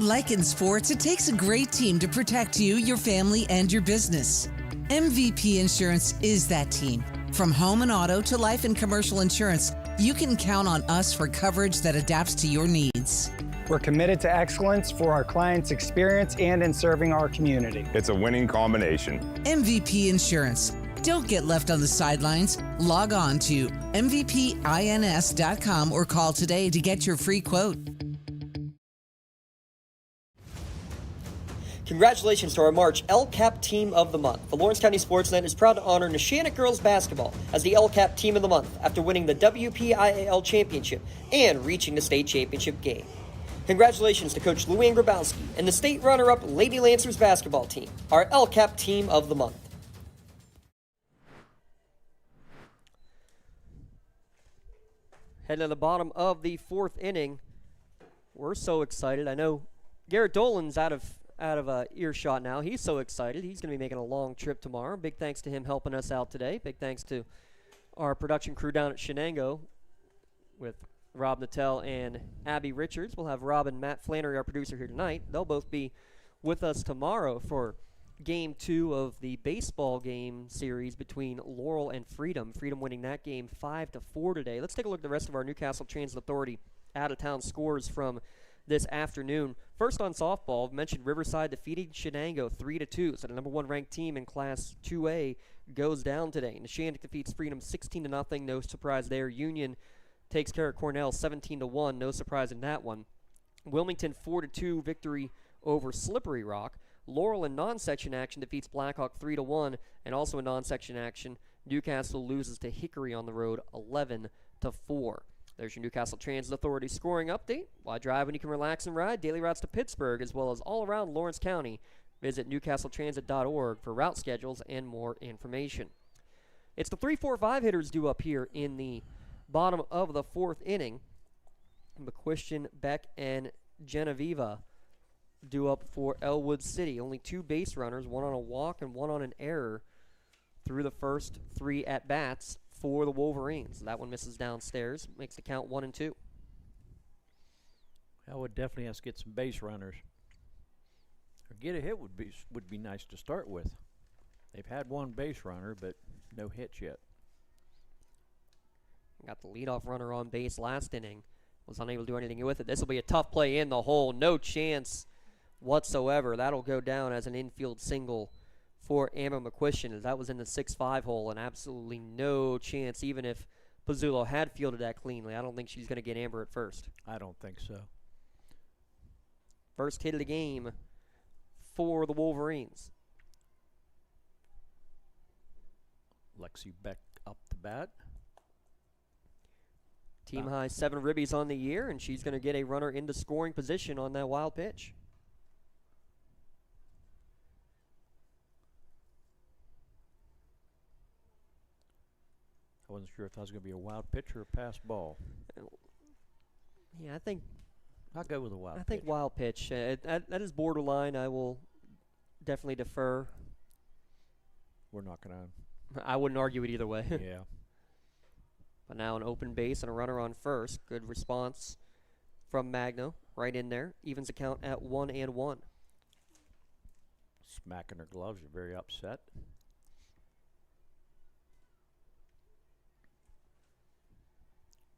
Like in sports, it takes a great team to protect you, your family, and your business. MVP Insurance is that team. From home and auto to life and commercial insurance, you can count on us for coverage that adapts to your needs. We're committed to excellence for our clients' experience and in serving our community. It's a winning combination. MVP Insurance. Don't get left on the sidelines. Log on to mvpins.com or call today to get your free quote. Congratulations to our March LCAP Team of the Month. The Lawrence County SportsNet is proud to honor Neshannock Girls Basketball as the LCAP Team of the Month after winning the WPIAL Championship and reaching the state championship game. Congratulations to Coach Luann Grabowski and the state runner-up Lady Lancers basketball team, our LCAP Team of the Month. Heading to the bottom of the fourth inning. We're so excited. I know Garrett Dolan's out of earshot now. He's so excited. He's going to be making a long trip tomorrow. Big thanks to him helping us out today. Big thanks to our production crew down at Shenango with Rob Nattell and Abby Richards. We'll have Rob and Matt Flannery, our producer, here tonight. They'll both be with us tomorrow for Game 2 of the baseball game series between Laurel and Freedom. Freedom winning that game 5-4 today. Let's take a look at the rest of our Newcastle Transit Authority out-of-town scores from this afternoon. First on softball, mentioned Riverside defeating Shenango 3-2. So the number 1 ranked team in Class 2A goes down today. Neshannock defeats Freedom 16-0. No surprise there. Union takes care of Cornell 17-1. No surprise in that one. Wilmington 4-2 victory over Slippery Rock. Laurel in non-section action defeats Blackhawk 3-1. And also in non-section action, Newcastle loses to Hickory on the road 11-4. There's your Newcastle Transit Authority scoring update. Why drive when you can relax and ride? Daily routes to Pittsburgh as well as all around Lawrence County. Visit newcastletransit.org for route schedules and more information. It's the 3-4-5 hitters due up here in the bottom of the fourth inning. McQuistion, Beck, and Genevieve due up for Elwood City. Only 2 base runners, one on a walk and one on an error through the first 3 at-bats for the Wolverines. That one misses downstairs, makes the count 1-2. Elwood definitely has to get some base runners. Or get a hit would be nice to start with. They've had 1 base runner, but no hits yet. Got the leadoff runner on base last inning. Was unable to do anything with it. This will be a tough play in the hole. No chance whatsoever. That'll go down as an infield single for Amber McQuistion, as that was in the 6-5 hole, and absolutely no chance, even if Pizzulo had fielded that cleanly. I don't think she's going to get Amber at first. I don't think so. First hit of the game for the Wolverines. Lexi Beck up to bat. Team high 7 ribbies on the year, and she's going to get a runner into scoring position on that wild pitch. I wasn't sure if that was going to be a wild pitch or a pass ball. Yeah, I think I'll go with a wild pitch. I think wild pitch. That is borderline. I will definitely defer. We're not going to. I wouldn't argue it either way. Yeah. But now an open base and a runner on first. Good response from Magno. Right in there. Evens the count at 1-1. Smacking her gloves. You're very upset.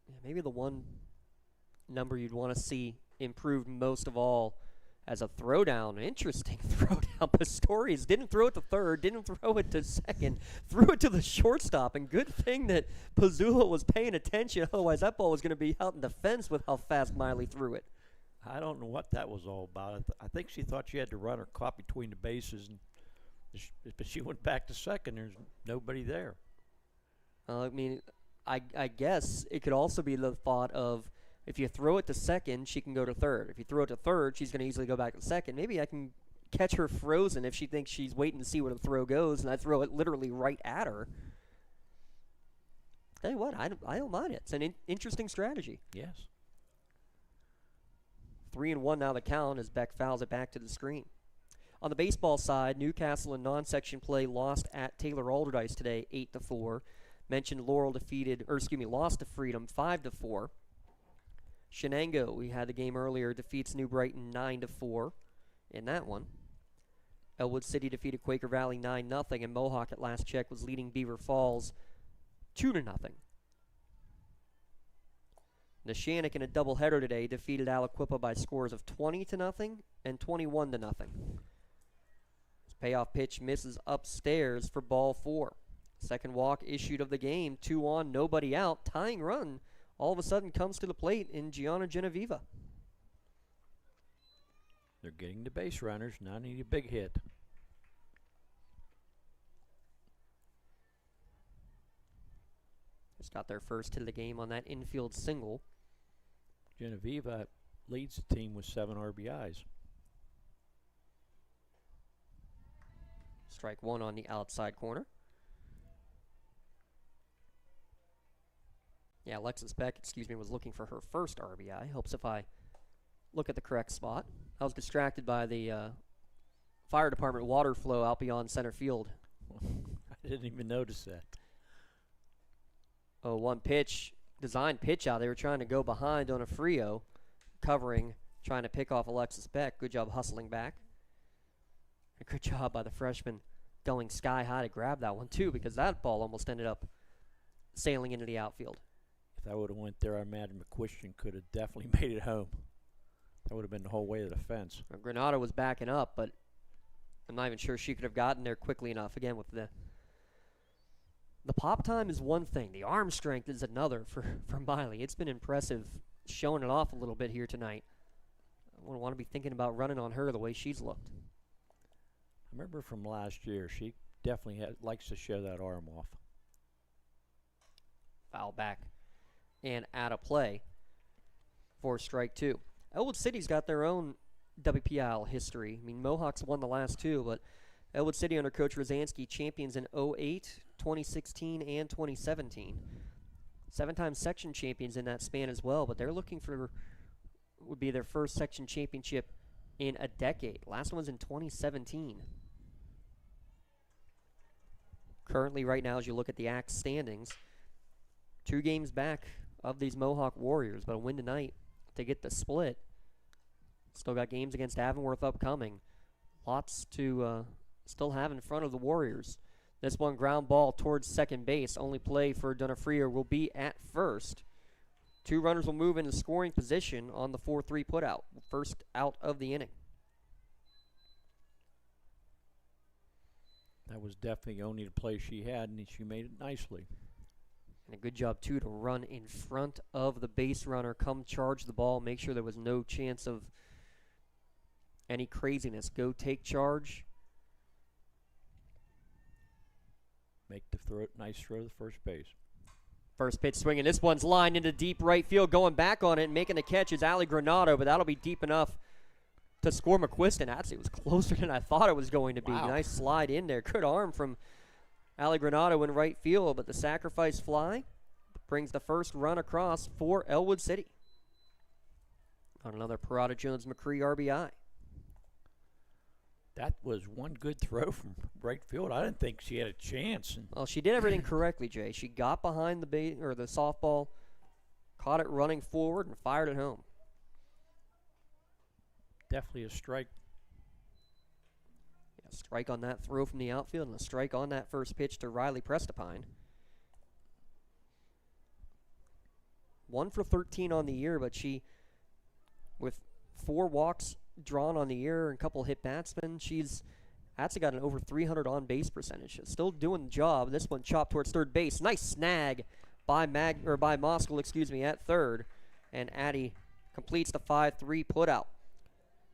Yeah, maybe the one number you'd want to see improved most of all as a throwdown. Interesting throwdown. Pistorius didn't throw it to third, didn't throw it to second, threw it to the shortstop. And good thing that Pizzulo was paying attention. Otherwise, that ball was going to be out in the fence with how fast Miley threw it. I don't know what that was all about. I think she thought she had to run her caught between the bases, but she went back to second. There's nobody there. I mean, I guess it could also be the thought of, if you throw it to second, she can go to third. If you throw it to third, she's going to easily go back to second. Maybe I can catch her frozen if she thinks she's waiting to see where the throw goes, and I throw it literally right at her. Tell you what, I don't mind it. It's an interesting strategy. Yes. 3-1 now the count as Beck fouls it back to the screen. On the baseball side, Newcastle in non-section play lost at Taylor Alderdice today, 8-4. Mentioned Laurel lost to Freedom 5-4. Shenango, we had the game earlier, defeats New Brighton 9-4 in that one. Elwood City defeated Quaker Valley 9-0, and Mohawk at last check was leading Beaver Falls 2-0. Neshannock in a doubleheader today defeated Aliquippa by scores of 20-0 and 21-0. This payoff pitch misses upstairs for ball 4. Second walk issued of the game, 2 on, nobody out. Tying run all of a sudden comes to the plate in Gianna Genevieve. They're getting the base runners. Now need a big hit. Just got their first hit of the game on that infield single. Genevieve leads the team with 7 RBIs. Strike one on the outside corner. Yeah, Alexis Beck, was looking for her first RBI. Helps if I look at the correct spot. I was distracted by the fire department water flow out beyond center field. I didn't even notice that. Oh, one pitch, designed pitch out. They were trying to go behind on a Frio, covering, trying to pick off Alexis Beck. Good job hustling back. A good job by the freshman going sky high to grab that one, too, because that ball almost ended up sailing into the outfield. If that would have went there, I imagine McQuistion could have definitely made it home. That would have been the whole way to the fence. Granado was backing up, but I'm not even sure she could have gotten there quickly enough. Again, with the pop time is one thing. The arm strength is another for Miley. It's been impressive showing it off a little bit here tonight. I wouldn't want to be thinking about running on her the way she's looked. I remember from last year, she definitely likes to show that arm off. Foul back and out of play for strike two. Elwood City's got their own WPIAL history. I mean, Mohawks won the last two, but Elwood City under Coach Rosansky champions in 08, 2016, and 2017. 7-time section champions in that span as well, but they're looking for, would be their first section championship in a decade. Last one was in 2017. Currently, right now, as you look at the ACT standings, 2 games back of these Mohawk Warriors, but a win tonight to get the split. Still got games against Avonworth upcoming. Lots to still have in front of the Warriors. This one ground ball towards second base. Only play for Donofrio will be at first. 2 runners will move into scoring position on the 4-3 putout. First out of the inning. That was definitely only the play she had, and she made it nicely. And a good job, too, to run in front of the base runner, come charge the ball, make sure there was no chance of any craziness. Go take charge. Make the throw, nice throw to first base. First pitch swinging. This one's lined into deep right field. Going back on it and making the catch is Ali Granado, but that'll be deep enough to score McQuiston. Actually, it was closer than I thought it was going to be. Wow. Nice slide in there. Good arm from Ali Granado in right field, but the sacrifice fly brings the first run across for Elwood City. On another Parada Jones-McCree RBI. That was one good throw from right field. I didn't think she had a chance. Well, she did everything correctly, Jay. She got behind the base or the softball, caught it running forward, and fired it home. Definitely a strike. Yeah, strike on that throw from the outfield, and a strike on that first pitch to Riley Prestapine. 1 for 13 on the year, but she, with 4 walks drawn on the year and a couple hit batsmen, she's actually got an over 300 on base percentage. Still doing the job. This one chopped towards third base. Nice snag by Moskal, at third, and Addy completes the 5-3 putout.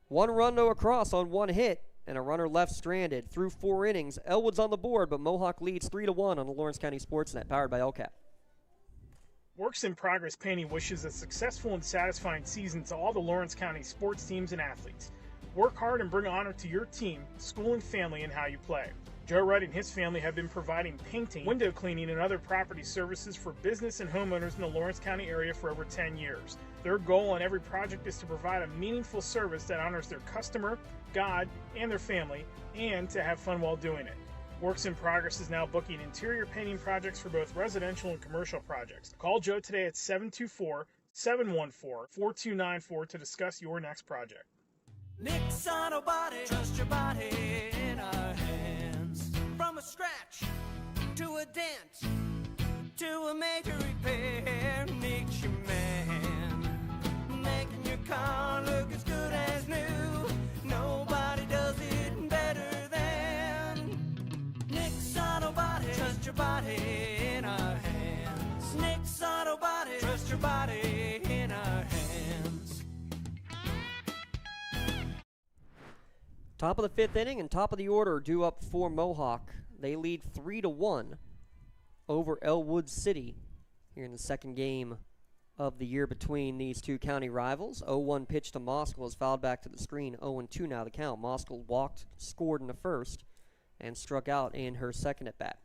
1 run no across on 1 hit, and a runner left stranded through 4 innings. Elwood's on the board, but Mohawk leads 3-1 on the Lawrence County SportsNet, powered by LCAP. Works in Progress Painting wishes a successful and satisfying season to all the Lawrence County sports teams and athletes. Work hard and bring honor to your team, school, and family in how you play. Joe Wright and his family have been providing painting, window cleaning, and other property services for business and homeowners in the Lawrence County area for over 10 years. Their goal on every project is to provide a meaningful service that honors their customer, God, and their family, and to have fun while doing it. Works in Progress is now booking interior painting projects for both residential and commercial projects. Call Joe today at 724-714-4294 to discuss your next project. Nick's Auto Body, trust your body in our hands. From a scratch to a dent to a major repair, Nick's your man. Making your car look as good as new. Nobody does it better than Nick's Auto Body. Trust your body in our hands. Nick's Auto Body. Trust your body in our hands. Top of the fifth inning and top of the order due up for Mohawk. They lead 3-1 over Elwood City here in the second game of the year between these two county rivals. 0-1 pitch to Moskal is fouled back to the screen. 0-2 now the count. Moskal walked, scored in the first, and struck out in her second at bat.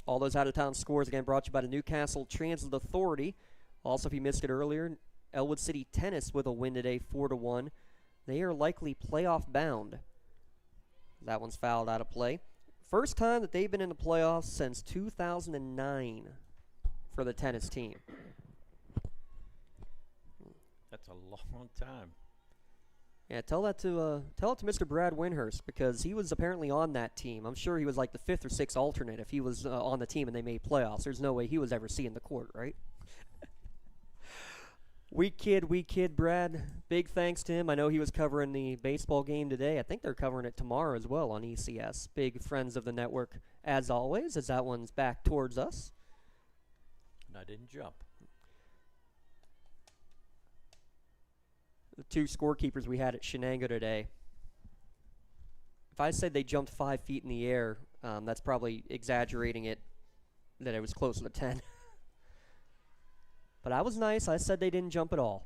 All those out-of-town scores, again, brought to you by the Newcastle Transit Authority. Also, if you missed it earlier, Elwood City Tennis with a win today, 4-1. They are likely playoff bound. That one's fouled out of play. First time that they've been in the playoffs since 2009 for the tennis team. That's a long time. Yeah, tell it to Mr. Brad Winhurst, because he was apparently on that team. I'm sure he was like the 5th or 6th alternate if he was on the team and they made playoffs. There's no way he was ever seeing the court, right? Weak kid, Brad. Big thanks to him. I know he was covering the baseball game today. I think they're covering it tomorrow as well on ECS. Big friends of the network, as always, as that one's back towards us. And I didn't jump. The two scorekeepers we had at Shenango today, if I said they jumped 5 feet in the air, that's probably exaggerating it, that it was closer to 10. But I was nice. I said they didn't jump at all.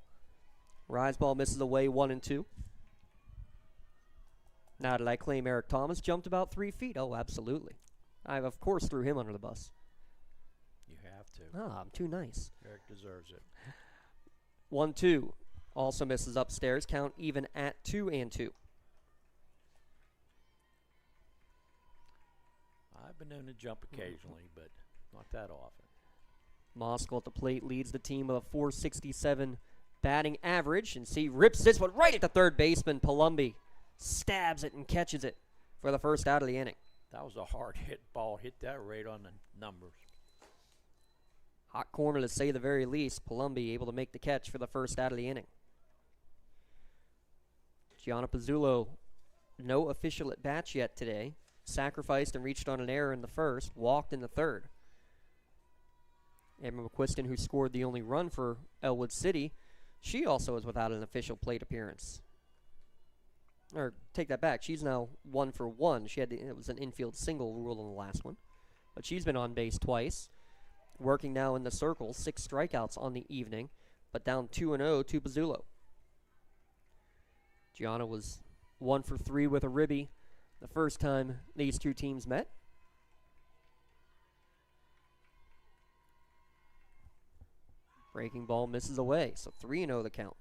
Rise ball misses away 1-2. Now, did I claim Eric Thomas jumped about 3 feet? Oh, absolutely. I, of course, threw him under the bus. You have to. Ah, I'm too nice. Eric deserves it. 1-2. Also misses upstairs. Count even at 2-2. I've been known to jump occasionally, but not that often. Moskal at the plate leads the team with a .467 batting average. And see, rips this one right at the third baseman. Palumbi stabs it and catches it for the first out of the inning. That was a hard hit ball. Hit that right on the numbers. Hot corner to say the very least. Palumbi able to make the catch for the first out of the inning. Gianna Pizzulo, no official at bats yet today. Sacrificed and reached on an error in the first. Walked in the third. Emma McQuiston, who scored the only run for Elwood City, she also is without an official plate appearance. Or take that back. She's now 1 for 1. It was an infield single rule in the last one. But she's been on base twice. Working now in the circle. 6 strikeouts on the evening. But down 2-0 to Pizzulo. Gianna was 1 for 3 with a ribby the first time these two teams met. Breaking ball misses away, so 3-0 the count.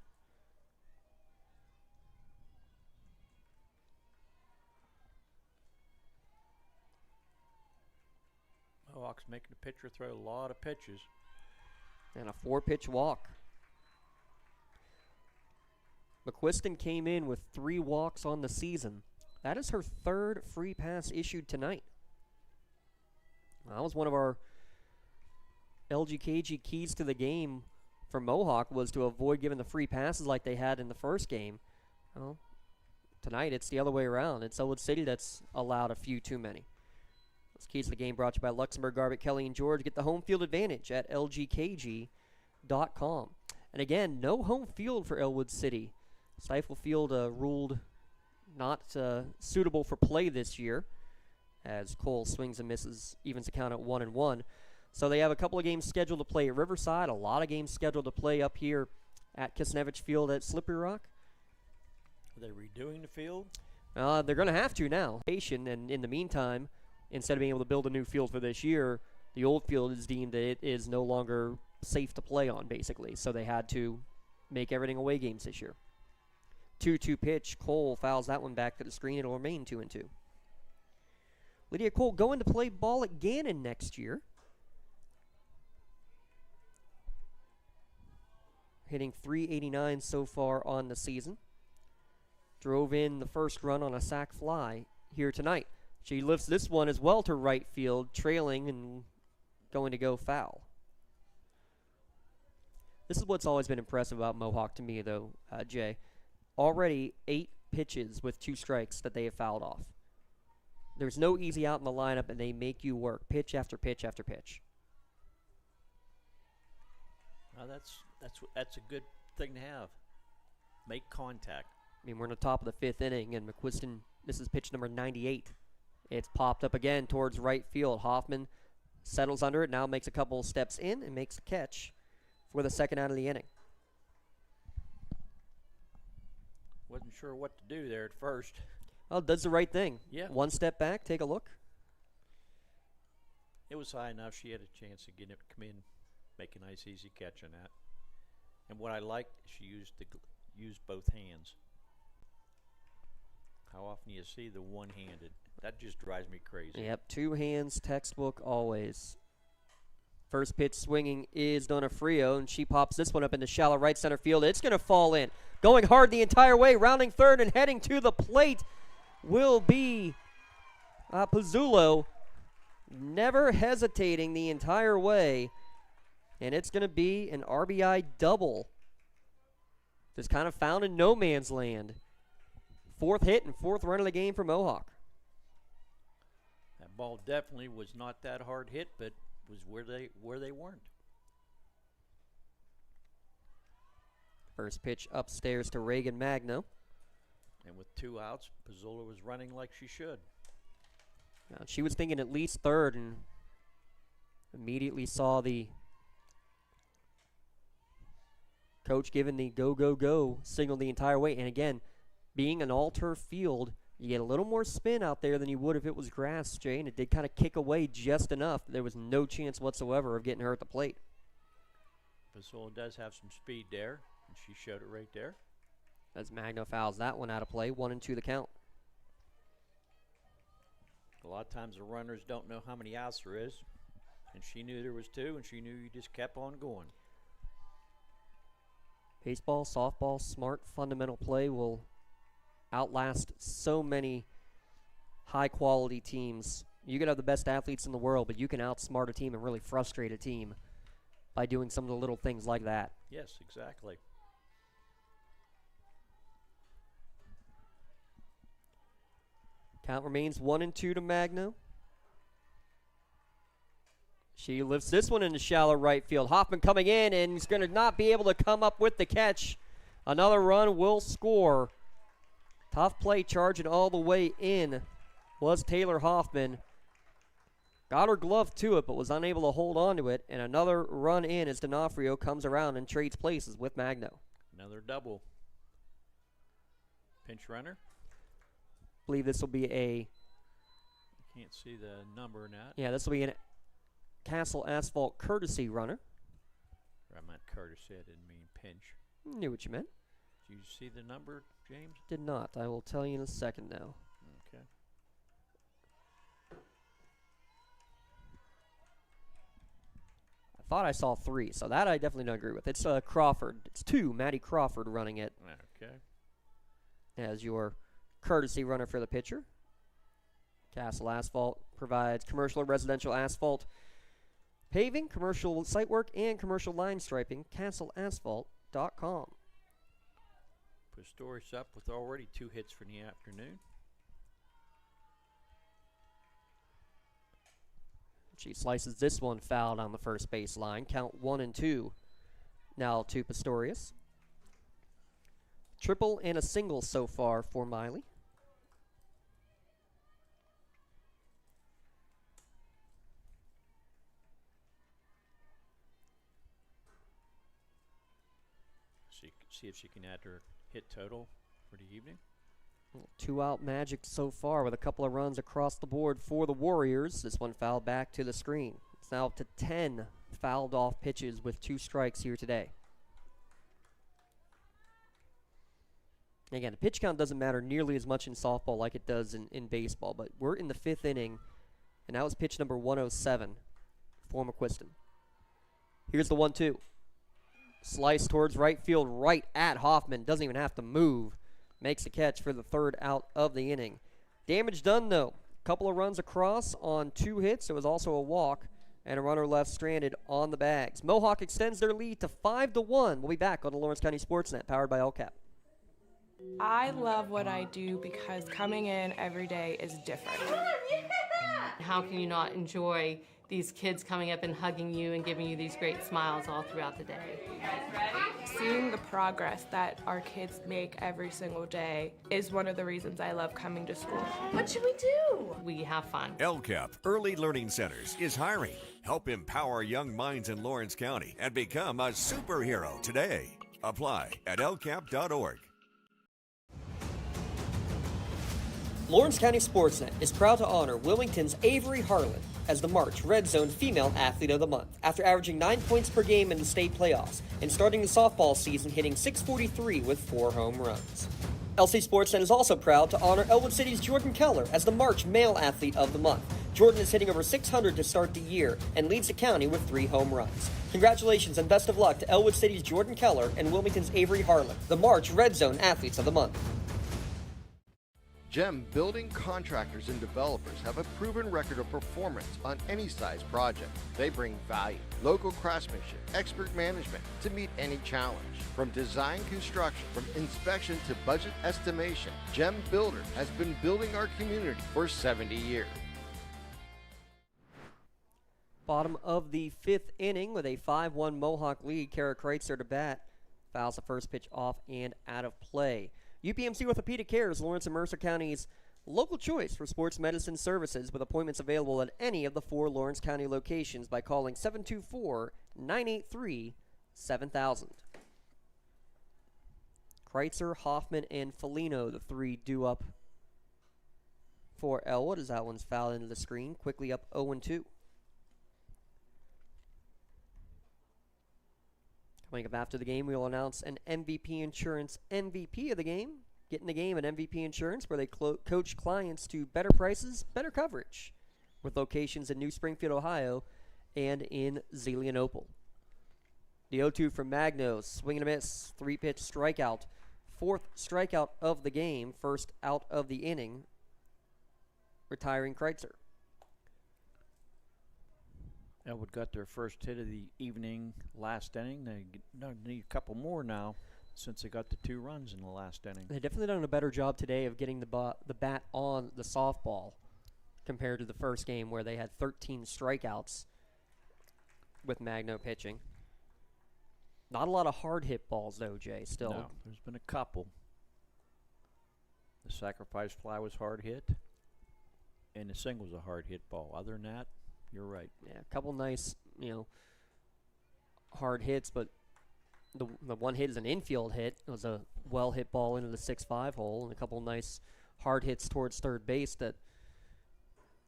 Mohawk's making the pitcher throw a lot of pitches. And a 4-pitch walk. McQuiston came in with 3 walks on the season. That is her 3rd free pass issued tonight. That was one of our LGKG keys to the game for Mohawk, was to avoid giving the free passes like they had in the first game. Well, tonight it's the other way around. It's Elwood City that's allowed a few too many. Those keys to the game brought to you by Luxembourg, Garbutt, Kelly, and George. Get the home field advantage at lgkg.com. And again, no home field for Elwood City. Stifle Field ruled not suitable for play this year, as Cole swings and misses, evens the count at 1-1. So they have a couple of games scheduled to play at Riverside, a lot of games scheduled to play up here at Kisnevich Field at Slippery Rock. Are they redoing the field? They're going to have to now. And in the meantime, instead of being able to build a new field for this year, the old field is deemed that it is no longer safe to play on, basically. So they had to make everything away games this year. 2-2 pitch. Cole fouls that one back to the screen. It'll remain 2-2. Lydia Cole going to play ball at Gannon next year. Hitting .389 so far on the season. Drove in the first run on a sac fly here tonight. She lifts this one as well to right field, trailing and going to go foul. This is what's always been impressive about Mohawk to me, though, Jay. Already 8 pitches with 2 strikes that they have fouled off. There's no easy out in the lineup, and they make you work pitch after pitch after pitch. That's a good thing to have. Make contact. I mean, we're in the top of the 5th inning, and McQuiston, this is pitch number 98. It's popped up again towards right field. Hoffman settles under it, now makes a couple steps in and makes the catch for the 2nd out of the inning. Wasn't sure what to do there at first. Well, does the right thing. Yeah. One step back, take a look. It was high enough. She had a chance to get it, come in, make a nice, easy catch on that. And what I liked, she used both hands. How often do you see the one-handed? That just drives me crazy. Yep, 2 hands, textbook always. First pitch swinging is Donofrio, and she pops this one up into shallow right center field. It's going to fall in. Going hard the entire way, rounding third and heading to the plate will be Pizzullo. Never hesitating the entire way. And it's going to be an RBI double. Just kind of found in no man's land. 4th hit and 4th run of the game for Mohawk. That ball definitely was not that hard hit, but was where they weren't. First pitch upstairs to Reagan Magno. And with 2 outs, Pizzullo was running like she should. Now, she was thinking at least third and immediately saw the coach giving the go, go, go signal the entire way. And again, being an all-turf field, you get a little more spin out there than you would if it was grass, Jay, and it did kind of kick away just enough. There was no chance whatsoever of getting her at the plate. Pizzullo does have some speed there, and she showed it right there. As Magno fouls that one out of play, 1-2 the count. A lot of times the runners don't know how many outs there is, and she knew there was 2, and she knew you just kept on going. Baseball, softball, smart, fundamental play will outlast so many high-quality teams. You can have the best athletes in the world, but you can outsmart a team and really frustrate a team by doing some of the little things like that. Yes, exactly. Count remains 1-2 to Magno. She lifts this one into shallow right field. Hoffman coming in, and he's going to not be able to come up with the catch. Another run will score. Tough play, charging all the way in was Taylor Hoffman. Got her glove to it, but was unable to hold on to it. And another run in as D'Onofrio comes around and trades places with Magno. Another double. Pinch runner. Believe this will be a... Can't see the number in that. Yeah, this will be an Castle Asphalt courtesy runner. I meant courtesy, I didn't mean pinch. Knew what you meant. Did you see the number, James? Did not. I will tell you in a second now. Okay. I thought I saw 3, so that I definitely don't agree with. It's Crawford. It's 2, Maddie Crawford running it. Okay. As your courtesy runner for the pitcher. Castle Asphalt provides commercial or residential asphalt paving, commercial site work, and commercial line striping. CastleAsphalt.com. Pistorius up with already 2 hits for the afternoon. She slices this one fouled on the first base line. Count 1-2 now to Pistorius. Triple and a single so far for Miley. See if she can add her hit total for the evening. 2-out magic so far with a couple of runs across the board for the Warriors. This one fouled back to the screen. It's now up to 10 fouled off pitches with 2 strikes here today. Again, the pitch count doesn't matter nearly as much in softball like it does in baseball, but we're in the 5th inning, and that was pitch number 107 for McQuiston. Here's the 1-2. Slice towards right field, right at Hoffman. Doesn't even have to move. Makes the catch for the 3rd out of the inning. Damage done, though. Couple of runs across on 2 hits. There was also a walk and a runner left stranded on the bags. Mohawk extends their lead to 5-1. We'll be back on the Lawrence County SportsNet, powered by LCAP. I love what I do because coming in every day is different. How can you not enjoy these kids coming up and hugging you and giving you these great smiles all throughout the day? Seeing the progress that our kids make every single day is one of the reasons I love coming to school. What should we do? We have fun. LCAP Early Learning Centers is hiring. Help empower young minds in Lawrence County and become a superhero today. Apply at lcap.org. Lawrence County SportsNet is proud to honor Wilmington's Avery Harlan as the March Red Zone Female Athlete of the Month after averaging 9 points per game in the state playoffs and starting the softball season hitting .643 with 4 home runs. LC SportsNet is also proud to honor Elwood City's Jordan Keller as the March Male Athlete of the Month. Jordan is hitting over .600 to start the year and leads the county with 3 home runs. Congratulations and best of luck to Elwood City's Jordan Keller and Wilmington's Avery Harlan, the March Red Zone Athletes of the Month. GEM building contractors and developers have a proven record of performance on any size project. They bring value, local craftsmanship, expert management to meet any challenge. From design construction, from inspection to budget estimation, GEM Builder has been building our community for 70 years. Bottom of the 5th inning with a 5-1 Mohawk lead. Kara Kreitzer to bat. Fouls the first pitch off and out of play. UPMC Orthopedic Care is Lawrence and Mercer County's local choice for sports medicine services with appointments available at any of the 4 Lawrence County locations by calling 724-983-7000. Kreitzer, Hoffman, and Felino, the 3 due up for Elwood as that one's fouled into the screen. Quickly up 0-2. Coming up after the game, we will announce an MVP Insurance MVP of the game. Get in the game at MVP Insurance, where they coach clients to better prices, better coverage, with locations in New Springfield, Ohio, and in Zelienople. The 0-2 from Magno, swing and a miss, 3-pitch strikeout. 4th strikeout of the game, first out of the inning, retiring Kreitzer. Elwood got their first hit of the evening last inning. They need a couple more now since they got the 2 runs in the last inning. They definitely done a better job today of getting the bat on the softball compared to the first game where they had 13 strikeouts with Magno pitching. Not a lot of hard hit balls though, Jay, still. No, there's been a couple. The sacrifice fly was hard hit, and the single was a hard hit ball. Other than that, you're right. Yeah, a couple nice, hard hits, but the one hit is an infield hit. It was a well hit ball into the 6-5 hole, and a couple nice hard hits towards third base that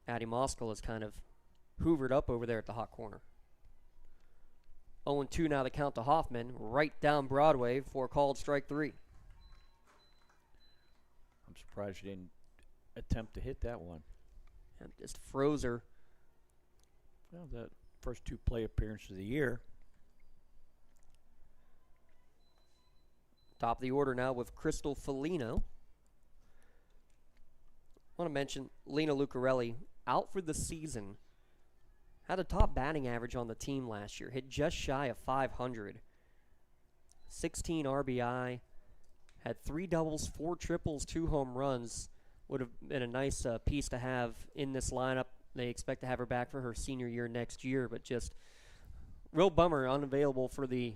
Addie Moskal has kind of hoovered up over there at the hot corner. 0-2 now the count to Hoffman, right down Broadway for called strike 3. I'm surprised you didn't attempt to hit that one. And just froze her. Well, that first 2 play appearances of the year. Top of the order now with Crystal Felino. I want to mention Lena Lucarelli out for the season. Had a top batting average on the team last year. Hit just shy of 500. 16 RBI. Had 3 doubles, 4 triples, 2 home runs. Would have been a nice piece to have in this lineup. They expect to have her back for her senior year next year, but just real bummer, unavailable for the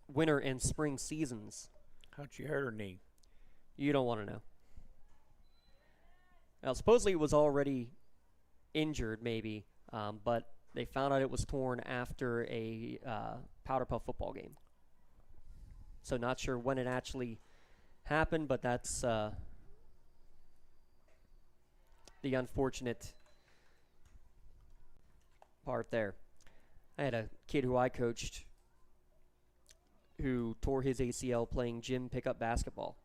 winter and spring seasons. How'd she hurt her knee? You don't want to know. Now, supposedly it was already injured, maybe, but they found out it was torn after a Powder Puff football game. So not sure when it actually happened, but that's the unfortunate part there. I had a kid who I coached who tore his ACL playing gym pickup basketball.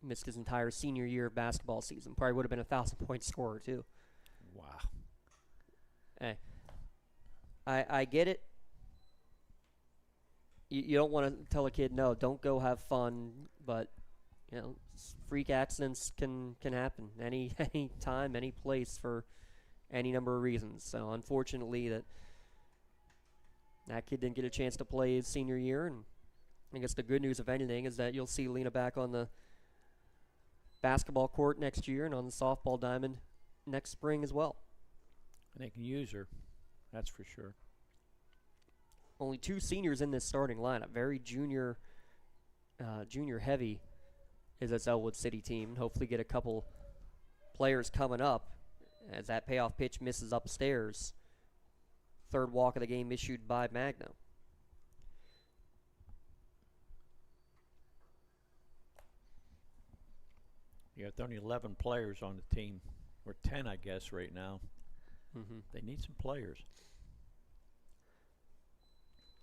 Missed his entire senior year of basketball season. Probably would have been a 1,000-point scorer too. Wow. Hey, I get it. You don't want to tell a kid, no, don't go have fun, but freak accidents can happen any time, any place for any number of reasons. So unfortunately that kid didn't get a chance to play his senior year, and I guess the good news, if anything, is that you'll see Lena back on the basketball court next year and on the softball diamond next spring as well. And they can use her, that's for sure. Only 2 seniors in this starting lineup. Very junior heavy is this Elwood City team. Hopefully get a couple players coming up as that payoff pitch misses upstairs. Third walk of the game issued by Magno. You have only 11 players on the team, or 10, I guess, right now. They need some players.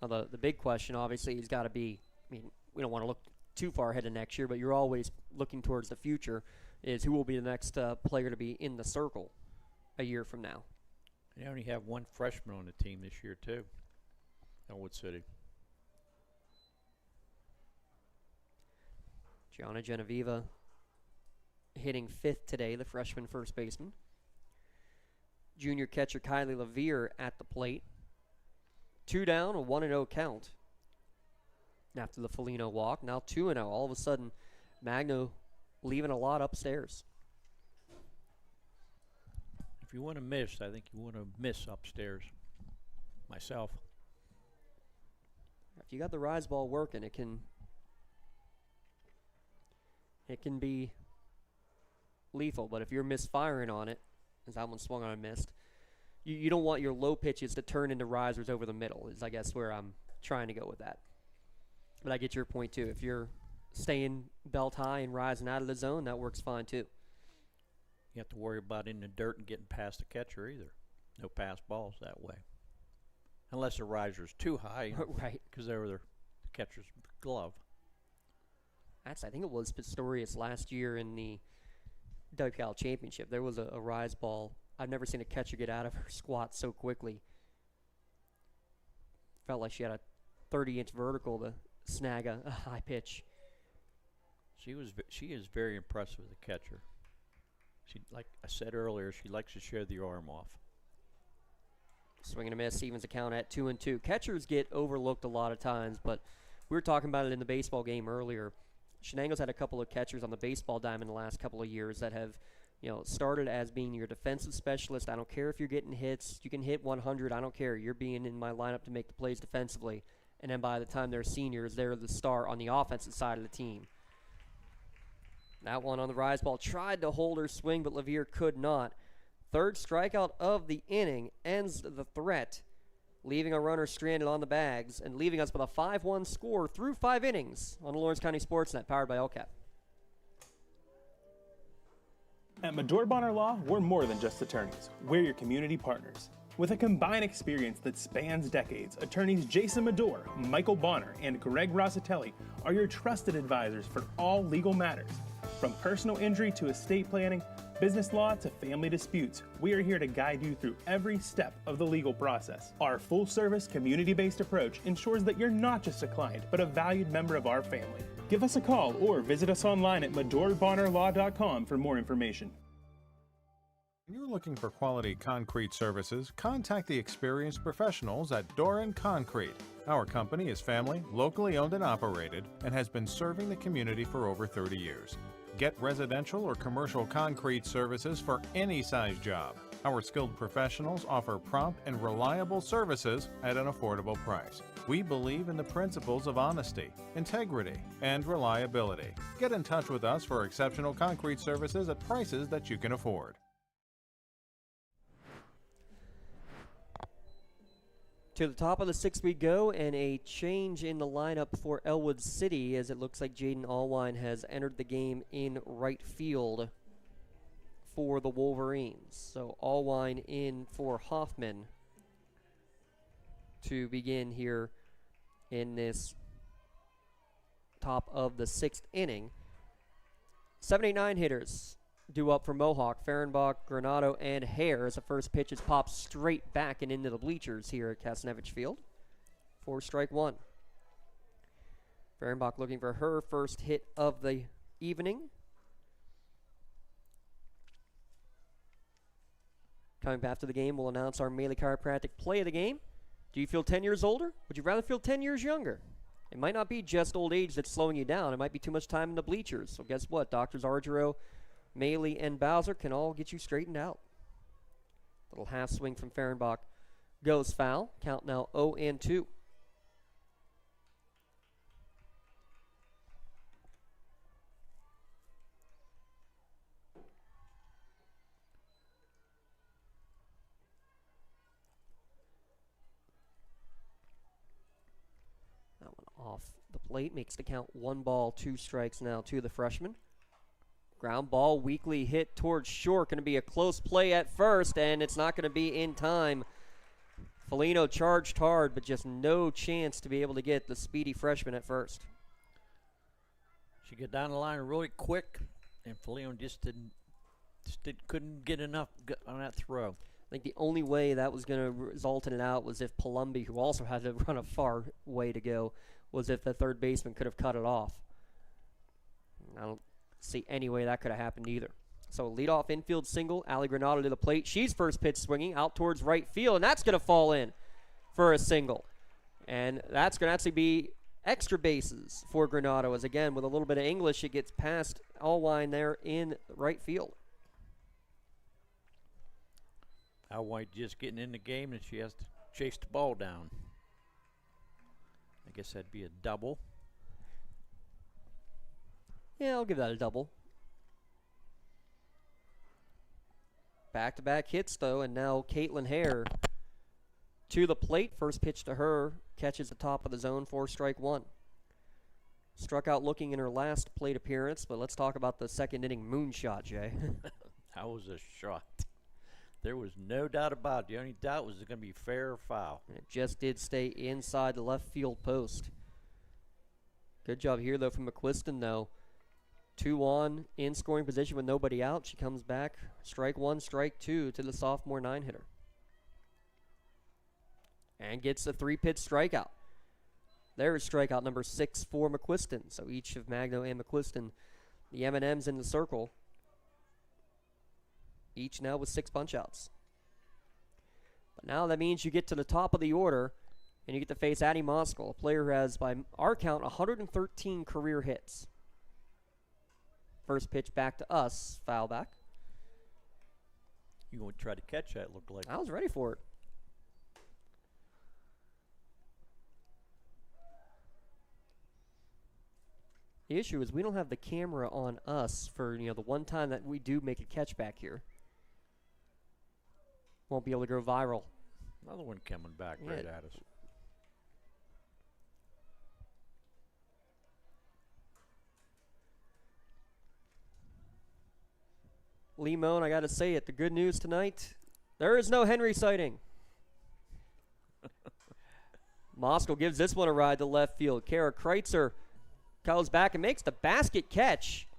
Well, the big question, obviously, has got to be, I mean, we don't want to look too far ahead of next year, but you're always looking towards the future, is who will be the next player to be in the circle a year from now. They only have 1 freshman on the team this year, too, Elwood City. Gianna Genevieve hitting 5th today, the freshman first baseman. Junior catcher Kylie Levere at the plate. 2 down, a 1-0 count after the Felino walk. Now 2-0. All of a sudden, Magno leaving a lot upstairs. If you want to miss, I think you want to miss upstairs. Myself. If you got the rise ball working, it can be lethal. But if you're misfiring on it, as that one swung on and missed, you don't want your low pitches to turn into risers over the middle, is I guess where I'm trying to go with that. But I get your point too. If you're staying belt high and rising out of the zone, that works fine too. You have to worry about in the dirt and getting past the catcher either. No pass balls that way. Unless the riser's too high. Right. Because they were the catcher's glove. I think it was Pistorius last year in the WPIAL Championship. There was a rise ball. I've never seen a catcher get out of her squat so quickly. Felt like she had a 30-inch vertical to snag a high pitch. She is very impressive as a catcher. She, like I said earlier, she likes to share the arm off. Swing and a miss, evens the count at 2-2. Catchers get overlooked a lot of times, but we were talking about it in the baseball game earlier. Shenango's had a couple of catchers on the baseball diamond the last couple of years that have, started as being your defensive specialist. I don't care if you're getting hits. You can hit 100. I don't care. You're being in my lineup to make the plays defensively. And then by the time they're seniors, they're the star on the offensive side of the team. That one on the rise ball tried to hold her swing, but Levere could not. Third strikeout of the inning ends the threat, leaving a runner stranded on the bags and leaving us with a 5-1 score through 5 innings on the Lawrence County SportsNet, powered by LCAP. At Medore Bonner Law, we're more than just attorneys. We're your community partners. With a combined experience that spans decades, attorneys Jason Medore, Michael Bonner, and Greg Rossitelli are your trusted advisors for all legal matters. From personal injury to estate planning, business law to family disputes, we are here to guide you through every step of the legal process. Our full-service, community-based approach ensures that you're not just a client, but a valued member of our family. Give us a call or visit us online at MedoreBonnerLaw.com for more information. When you're looking for quality concrete services, contact the experienced professionals at Doran Concrete. Our company is family, locally owned and operated, and has been serving the community for over 30 years. Get residential or commercial concrete services for any size job. Our skilled professionals offer prompt and reliable services at an affordable price. We believe in the principles of honesty, integrity, and reliability. Get in touch with us for exceptional concrete services at prices that you can afford. To the top of the 6th we go, and a change in the lineup for Elwood City, as it looks like Jaden Allwine has entered the game in right field for the Wolverines. So Allwine in for Hoffman to begin here in this top of the 6th inning. 7, 8, 9 hitters due up for Mohawk, Fehrenbach, Granado, and Hare as the first pitch is popped straight back and into the bleachers here at Kasnevich Field. 4 strike 1. Fehrenbach looking for her first hit of the evening. Coming back to the game, we'll announce our Melee Chiropractic play of the game. Do you feel 10 years older? Would you rather feel 10 years younger? It might not be just old age that's slowing you down. It might be too much time in the bleachers. So guess what? Doctors Argero, Maley, and Bowser can all get you straightened out. Little half swing from Fehrenbach goes foul. Count now 0-2. Off the plate, makes the count 1 ball, 2 strikes now to the freshman. Ground ball, weakly hit towards short. Going to be a close play at first, and it's not going to be in time. Foligno charged hard, but just no chance to be able to get the speedy freshman at first. She got down the line really quick, and Foligno couldn't get enough on that throw. I think the only way that was going to result in an out was if Palumbi, who also had to run a far way to go, was if the third baseman could have cut it off. I don't see any way that could have happened either. So leadoff infield single, Ali Granado to the plate. She's first pitch swinging out towards right field, and that's going to fall in for a single. And that's going to actually be extra bases for Granado, as again, with a little bit of English, it gets past Allwine there in right field. Allwine just getting in the game, and she has to chase the ball down. I guess that'd be a double. Yeah, I'll give that a double. Back-to-back hits, though, and now Caitlin Hare to the plate. First pitch to her, catches the top of the zone for strike 1. Struck out looking in her last plate appearance, but let's talk about the second inning moonshot, Jay. That was a shot. There was no doubt about it. The only doubt was it going to be fair or foul. And it just did stay inside the left field post. Good job here, though, from McQuiston, though. 2 on, in scoring position with nobody out. She comes back, strike 1, strike 2 to the sophomore 9-hitter. And gets a 3-pitch strikeout. There's strikeout number 6 for McQuiston. So each of Magno and McQuiston, the M&Ms in the circle, each now with 6 punch-outs. But now that means you get to the top of the order, and you get to face Addie Moskal, a player who has, by our count, 113 career hits. First pitch back to us, foul back. You going to try to catch that, looked like. I was ready for it. The issue is we don't have the camera on us for, the one time that we do make a catch back here. Won't be able to go viral. Another one coming back right at us. Limon, I got to say it, the good news tonight, there is no Henry sighting. Moskal gives this one a ride to left field. Kara Kreitzer goes back and makes the basket catch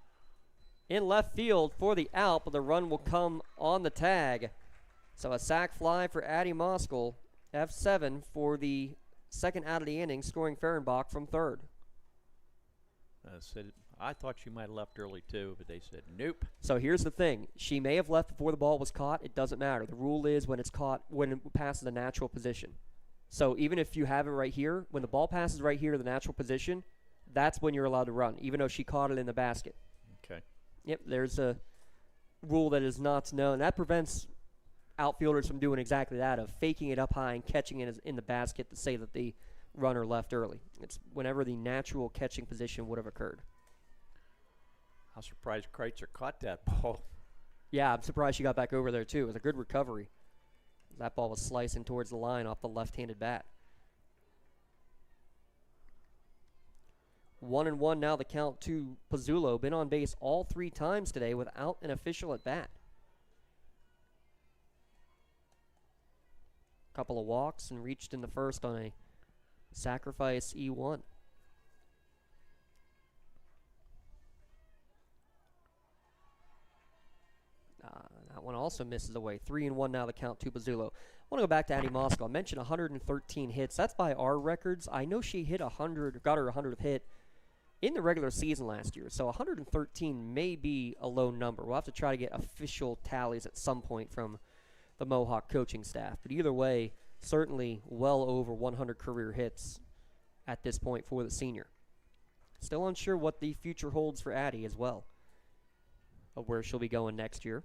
in left field for the out, but the run will come on the tag. So a sac fly for Addie Moskal, F7 for the second out of the inning, scoring Fehrenbach from third. I thought she might have left early too, but they said nope. So here's the thing. She may have left before the ball was caught. It doesn't matter. The rule is when it's caught, when it passes the natural position. So even if you have it right here, when the ball passes right here to the natural position, that's when you're allowed to run, even though she caught it in the basket. Okay. Yep, there's a rule that is not known. That prevents outfielders from doing exactly that, of faking it up high and catching it in the basket to say that the runner left early. It's whenever the natural catching position would have occurred. I'm surprised Kreitzer caught that ball. Yeah, I'm surprised she got back over there, too. It was a good recovery. That ball was slicing towards the line off the left-handed bat. 1-1 now the count to Pizzulo. Been on base all 3 times today without an official at bat. Couple of walks and reached in the first on a sacrifice E1. That one also misses away. 3-1 now the count to Pizzulo. I want to go back to Addie Moskal. I mentioned 113 hits. That's by our records. I know she hit 100, got her 100th hit in the regular season last year. So 113 may be a low number. We'll have to try to get official tallies at some point from the Mohawk coaching staff. But either way, certainly well over 100 career hits at this point for the senior. Still unsure what the future holds for Addie as well, of where she'll be going next year.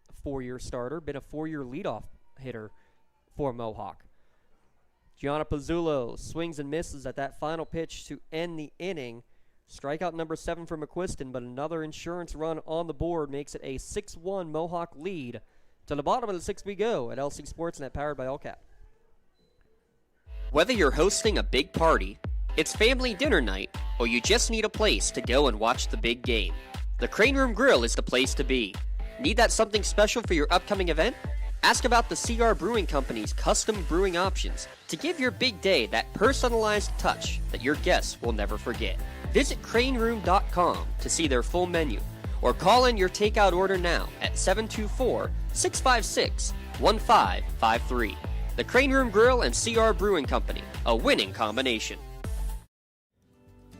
A 4-year starter, been a 4-year leadoff hitter for Mohawk. Gianna Pizzulo swings and misses at that final pitch to end the inning. Strikeout number 7 for McQuiston, but another insurance run on the board makes it a 6-1 Mohawk lead. To the bottom of the 6th we go at LC SportsNet, powered by All Cap. Whether you're hosting a big party, It's family dinner night, or you just need a place to go and watch the big game. The Crane Room Grill is the place to be. Need that something special for your upcoming event? Ask about the CR Brewing Company's custom brewing options to give your big day that personalized touch that your guests will never forget. Visit craneroom.com to see their full menu, or call in your takeout order now at 724-656-1553. The Crane Room Grill and CR Brewing Company, a winning combination.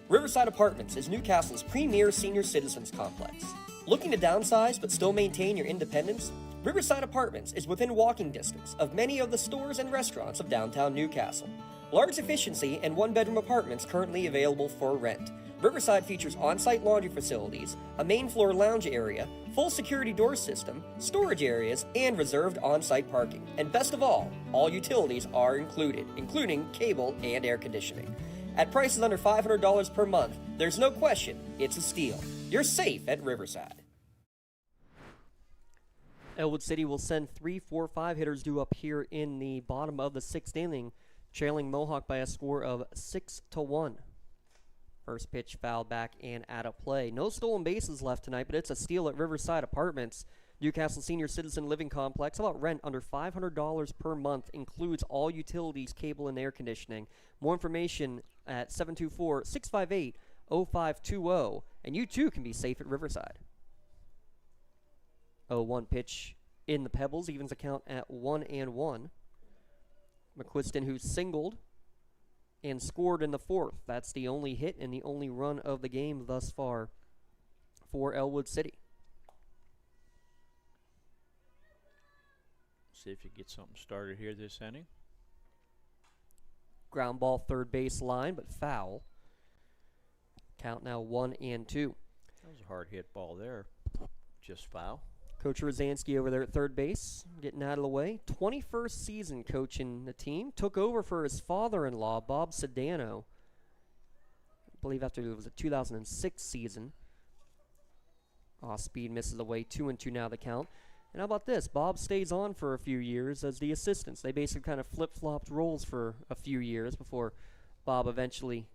Riverside Apartments is Newcastle's premier senior citizens complex. Looking to downsize but still maintain your independence? Riverside Apartments is within walking distance of many of the stores and restaurants of downtown Newcastle. Large efficiency and one-bedroom apartments currently available for rent. Riverside features on-site laundry facilities, a main floor lounge area, full security door system, storage areas, and reserved on-site parking. And best of all utilities are included, including cable and air conditioning. At prices under $500 per month, there's no question it's a steal. You're safe at Riverside. Elwood City will send 3, 4, 5 hitters due up here in the bottom of the 6th inning, trailing Mohawk by a score of 6-1. First pitch fouled back and out of play. No stolen bases left tonight, but it's a steal at Riverside Apartments. Newcastle Senior Citizen Living Complex. How about rent under $500 per month? Includes all utilities, cable, and air conditioning. More information at 724-658-0520. And you too can be safe at Riverside. 0-1 pitch in the Pebbles. Evens account at 1-1. McQuiston, who singled and scored in the 4th. That's the only hit and the only run of the game thus far for Elwood City. See if you get something started here this inning. Ground ball third base line, but foul. Count now 1-2. That was a hard hit ball there. Just foul. Coach Rosansky over there at third base, getting out of the way. 21st season coaching the team. Took over for his father-in-law, Bob Sedano. I believe after it was a 2006 season. Off speed misses away, 2-2 now the count. And how about this? Bob stays on for a few years as the assistants. They basically kind of flip-flopped roles for a few years before Bob eventually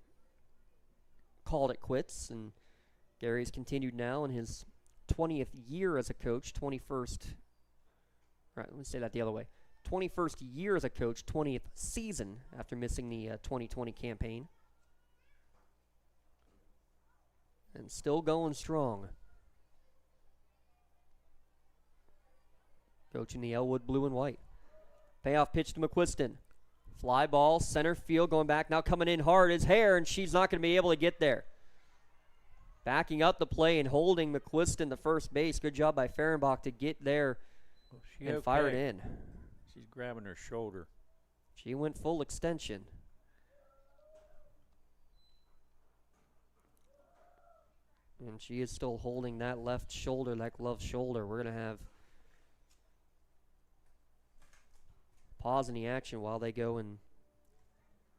called it quits. And Gary's continued now in his 20th year as a coach, 21st. Right, let me say that the other way. 21st year as a coach, 20th season after missing the 2020 campaign. And still going strong. Coaching the Elwood blue and white. Payoff pitch to McQuiston. Fly ball, center field, going back, now coming in hard is Hare, and she's not going to be able to get there. Backing up the play and holding McQuiston to first base. Good job by Fehrenbach to get there and fire it in. She's grabbing her shoulder. She went full extension. And she is still holding that left shoulder, that glove shoulder. We're going to have pause in the action while they go and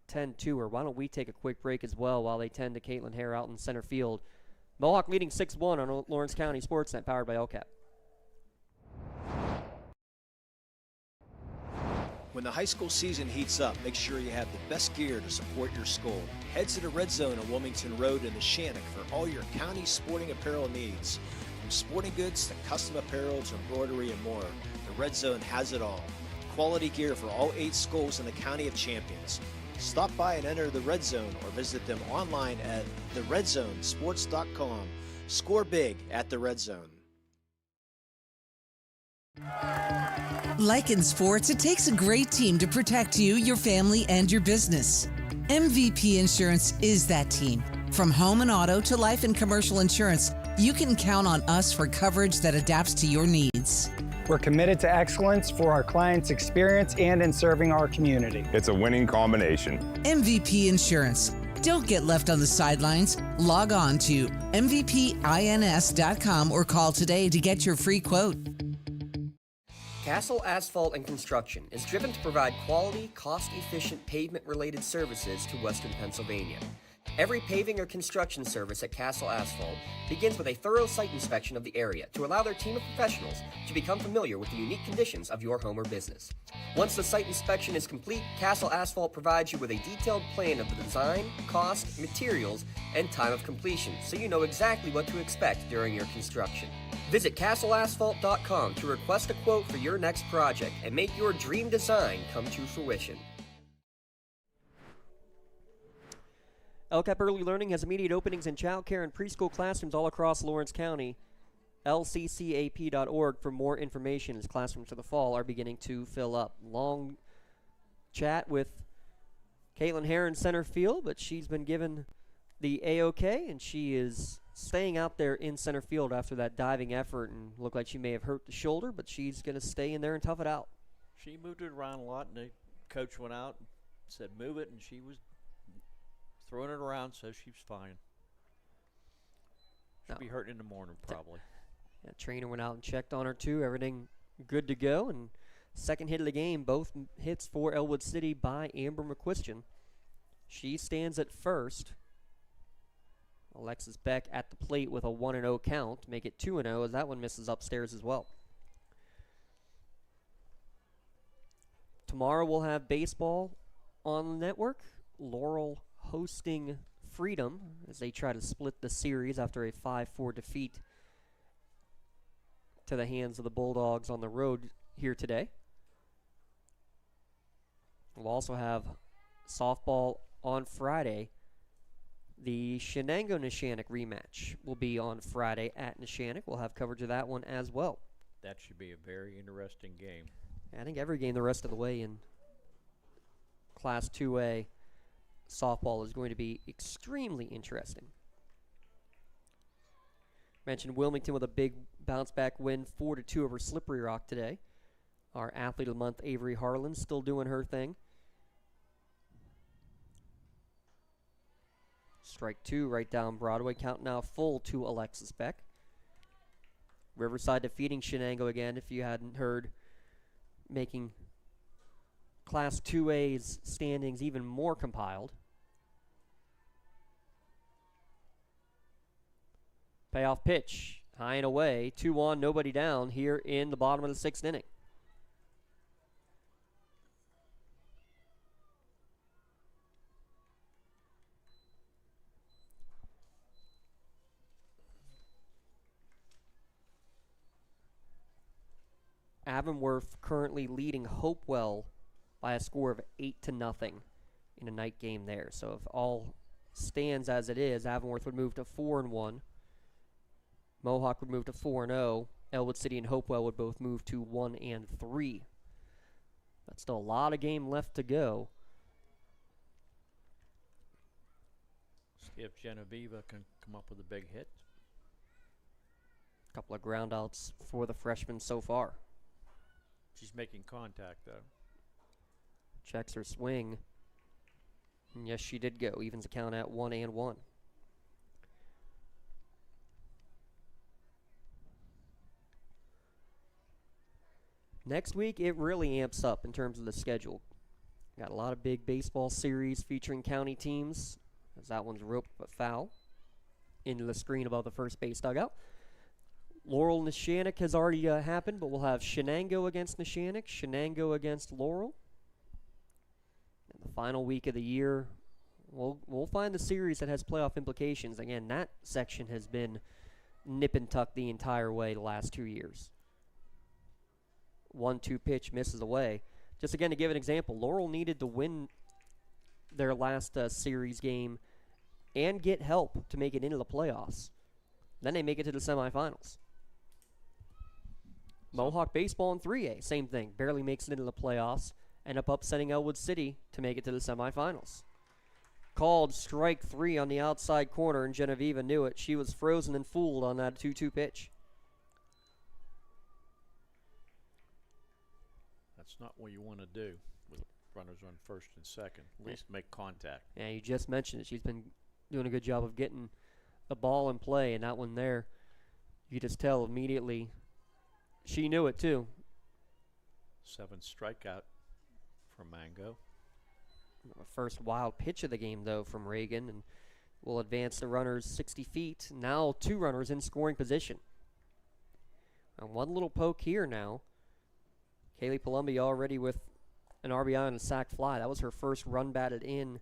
tend to her. Why don't we take a quick break as well while they tend to Caitlin Hare out in center field. Mohawk leading 6-1 on Lawrence County SportsNet, powered by LCAP. When the high school season heats up, make sure you have the best gear to support your school. Head to the Red Zone on Wilmington Road in the Shannock for all your county sporting apparel needs. From sporting goods to custom apparel to embroidery and more, the Red Zone has it all. Quality gear for all 8 schools in the County of Champions. Stop by and enter the Red Zone or visit them online at theredzonesports.com. Score big at the Red Zone. Like in sports, it takes a great team to protect you, your family, and your business. MVP Insurance is that team. From home and auto to life and commercial insurance, you can count on us for coverage that adapts to your needs. We're committed to excellence for our clients' experience and in serving our community. It's a winning combination. MVP Insurance. Don't get left on the sidelines. Log on to mvpins.com or call today to get your free quote. Castle Asphalt and Construction is driven to provide quality, cost-efficient pavement-related services to Western Pennsylvania. Every paving or construction service at Castle Asphalt begins with a thorough site inspection of the area to allow their team of professionals to become familiar with the unique conditions of your home or business. Once the site inspection is complete, Castle Asphalt provides you with a detailed plan of the design, cost, materials, and time of completion, so you know exactly what to expect during your construction. Visit castleasphalt.com to request a quote for your next project and make your dream design come to fruition. LCAP Early Learning has immediate openings in child care and preschool classrooms all across Lawrence County. lccap.org for more information as classrooms for the fall are beginning to fill up. Long chat with Caitlin Hare in center field, but she's been given the A-OK, and she is staying out there in center field after that diving effort, and looked like she may have hurt the shoulder, but she's going to stay in there and tough it out. She moved it around a lot, and the coach went out and said move it, and she was throwing it around, so she's fine. She'll be hurting in the morning, probably. That trainer went out and checked on her, too. Everything good to go. And second hit of the game, both hits for Elwood City by Amber McQuistion. She stands at first. Alexis Beck at the plate with a 1-0 count to make it 2-0 as that one misses upstairs as well. Tomorrow we'll have baseball on the network. Laurel hosting Freedom as they try to split the series after a 5-4 defeat to the hands of the Bulldogs on the road here today. We'll also have softball on Friday. The Shenango-Neshannock rematch will be on Friday at Neshannock. We'll have coverage of that one as well. That should be a very interesting game. I think every game the rest of the way in Class 2A softball is going to be extremely interesting. Mentioned Wilmington with a big bounce-back win, 4-2 over Slippery Rock today. Our Athlete of the Month, Avery Harlan, still doing her thing. Strike two right down Broadway. Count now full to Alexis Beck. Riverside defeating Shenango again, if you hadn't heard, making Class 2A's standings even more compiled. Payoff pitch, high and away, 2-1, nobody down here in the bottom of the sixth inning. Avonworth currently leading Hopewell by a score of 8-0 in a night game there. So if all stands as it is, Avonworth would move to 4-1. Mohawk would move to 4-0. Elwood City and Hopewell would both move to 1-3. That's still a lot of game left to go. See if Genevieve can come up with a big hit. A couple of groundouts for the freshman so far. She's making contact, though. Checks her swing. And yes, she did go. Evens the count at 1-1. Next week, it really amps up in terms of the schedule. Got a lot of big baseball series featuring county teams, as that one's roped but foul into the screen above the first base dugout. Laurel Neshannock has already happened, but we'll have Shenango against Neshannock, Shenango against Laurel. And the final week of the year, we'll find the series that has playoff implications. Again, that section has been nip and tuck the entire way the last 2 years. 1-2 pitch misses away. Just again to give an example, Laurel needed to win their last series game and get help to make it into the playoffs. Then they make it to the semifinals. Mohawk baseball in 3A, same thing. Barely makes it into the playoffs. End up upsetting Elwood City to make it to the semifinals. Called strike three on the outside corner, and Genevieve knew it. She was frozen and fooled on that 2-2 pitch. That's not what you want to do with runners on first and second. At least make contact. Yeah, you just mentioned it. She's been doing a good job of getting the ball in play, and that one there, you just tell immediately she knew it too. 7th strikeout from Mango. First wild pitch of the game, though, from Reagan, and will advance the runners 60 feet. Now 2 runners in scoring position. And one little poke here now. Kaylee Palumbi already with an RBI and a sac fly. That was her first run batted in,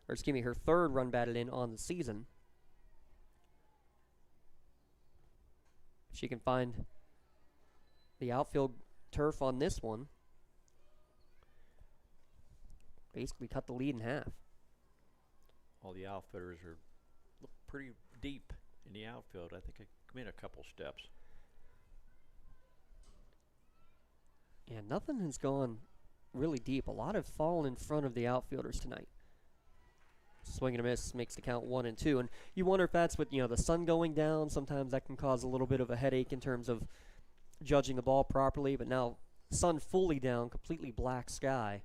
or excuse me, her third run batted in on the season. If she can find the outfield turf on this one, basically cut the lead in half. All the outfielders look pretty deep in the outfield. I think I come in a couple steps. Yeah, nothing has gone really deep. A lot have fallen in front of the outfielders tonight. Swing and a miss makes the count 1-2. And you wonder if that's with, the sun going down. Sometimes that can cause a little bit of a headache in terms of judging the ball properly. But now, sun fully down, completely black sky.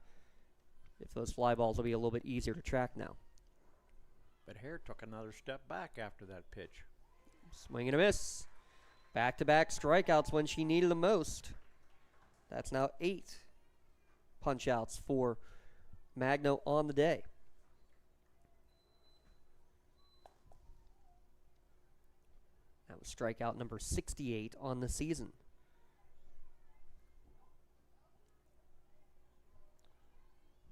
If those fly balls will be a little bit easier to track now. But Hare took another step back after that pitch. Swing and a miss. Back-to-back strikeouts when she needed them most. That's now 8 punch-outs for Magno on the day. That was strikeout number 68 on the season.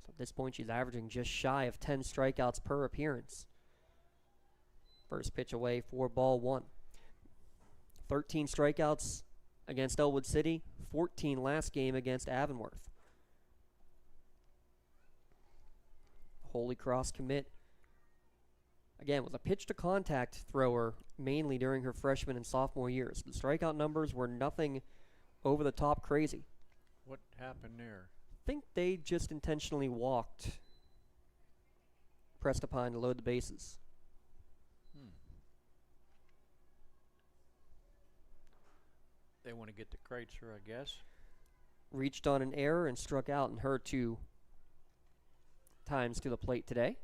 So at this point, she's averaging just shy of 10 strikeouts per appearance. First pitch away for ball 1. 13 strikeouts against Elwood City, 14 last game against Avonworth. Holy Cross commit, again, was a pitch-to-contact thrower mainly during her freshman and sophomore years. The strikeout numbers were nothing over the top crazy. What happened there? I think they just intentionally walked Prestapine to load the bases. They want to get the Kreitzer, I guess. Reached on an error and struck out in her 2 times to the plate today.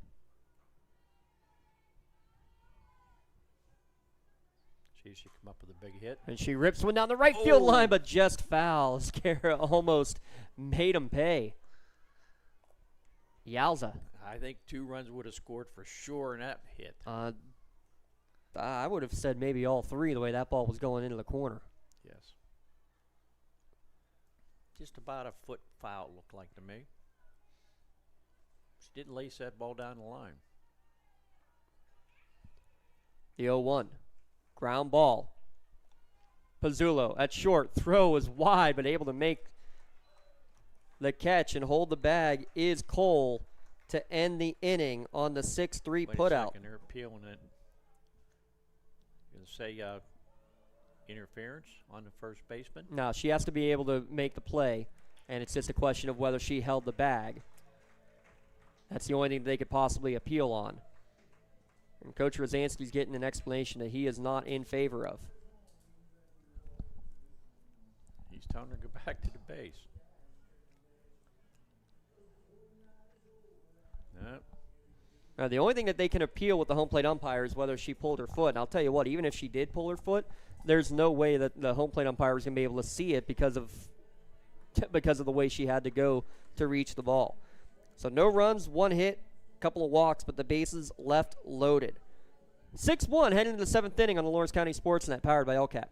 She come up with a big hit. And she rips one down the right field line, but just foul. Scara almost made him pay. Yowza. I think 2 runs would have scored for sure in that hit. I would have said maybe all 3 the way that ball was going into the corner. Yes. Just about a foot foul, looked like to me. She didn't lace that ball down the line. The 0-1. Ground ball. Pizzulo at short. Throw is wide, but able to make the catch and hold the bag is Cole to end the inning on the 6-3 putout. They're appealing it. You gonna say interference on the first baseman? No, she has to be able to make the play, and it's just a question of whether she held the bag. That's the only thing they could possibly appeal on. And Coach Rosansky's getting an explanation that he is not in favor of. He's telling her to go back to the base. Nope. Now, the only thing that they can appeal with the home plate umpire is whether she pulled her foot. And I'll tell you what, even if she did pull her foot, there's no way that the home plate umpire is going to be able to see it because of the way she had to go to reach the ball. So no runs, 1 hit, couple of walks, but the bases left loaded. 6-1 heading into the 7th inning on the Lawrence County SportsNet, powered by LCAP.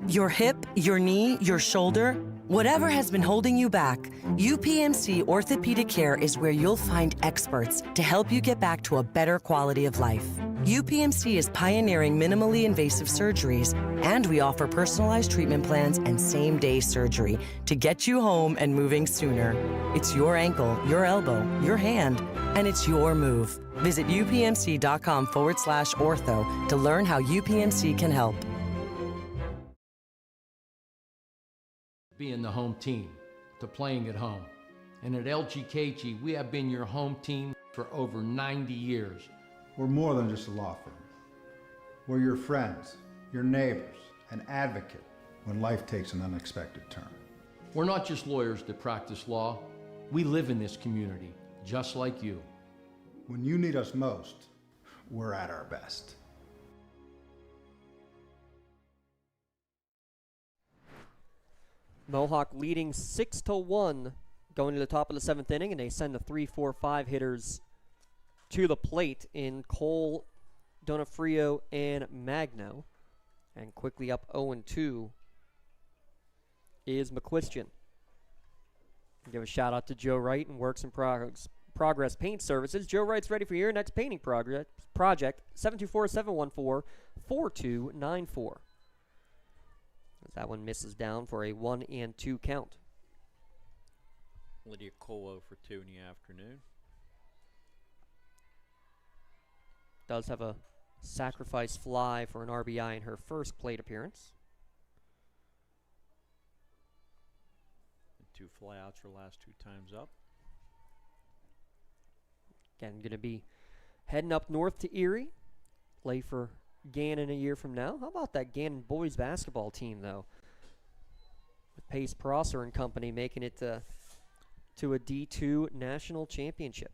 Your hip, your knee, your shoulder, whatever has been holding you back, UPMC Orthopedic Care is where you'll find experts to help you get back to a better quality of life. UPMC is pioneering minimally invasive surgeries, and we offer personalized treatment plans and same-day surgery to get you home and moving sooner. It's your ankle, your elbow, your hand, and it's your move. Visit upmc.com/ortho to learn how UPMC can help. Being the home team, to playing at home. And at LGKG, we have been your home team for over 90 years. We're more than just a law firm. We're your friends, your neighbors, an advocate when life takes an unexpected turn. We're not just lawyers that practice law. We live in this community, just like you. When you need us most, we're at our best. Mohawk leading 6-1 going to the top of the 7th inning, and they send the 3-4-5 hitters to the plate in Cole, Donofrio, and Magno. And quickly up 0-2 is McQuistion. Give a shout out to Joe Wright and Works in Progress Paint Services. Joe Wright's ready for your next painting project. 724-714-4294. That one misses down for a 1-2 count. Lydia Cole for 2 in the afternoon. Does have a sacrifice fly for an RBI in her first plate appearance. And 2 flyouts her last 2 times up. Again, going to be heading up north to Erie. Play for Gannon a year from now. How about that Gannon boys basketball team, though? With Pace Prosser and company making it to a D2 national championship.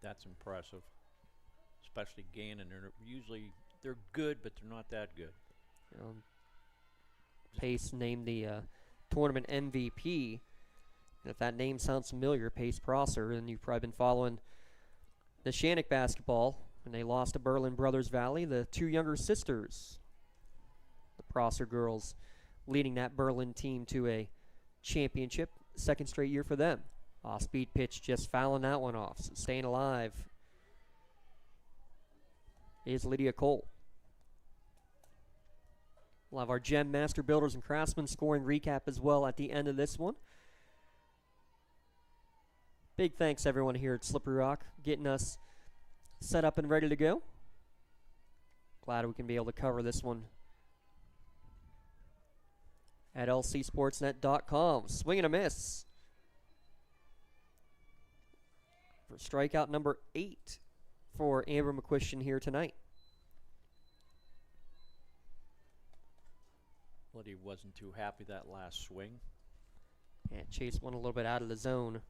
That's impressive. Especially Gannon. They're good, but they're not that good. Pace named the tournament MVP. And if that name sounds familiar, Pace Prosser, then you've probably been following the Shannock basketball. And they lost to Berlin Brothers Valley, the 2 younger sisters. The Prosser girls leading that Berlin team to a championship. Second straight year for them. Off-speed pitch, just fouling that one off. So staying alive is Lydia Cole. We'll have our Gem Master Builders and Craftsmen scoring recap as well at the end of this one. Big thanks everyone here at Slippery Rock getting us set up and ready to go. Glad we can be able to cover this one at lcsportsnet.com. Swing and a miss for strikeout number 8 for Amber McQuistion here tonight. Lydia wasn't too happy that last swing. And Chase went a little bit out of the zone.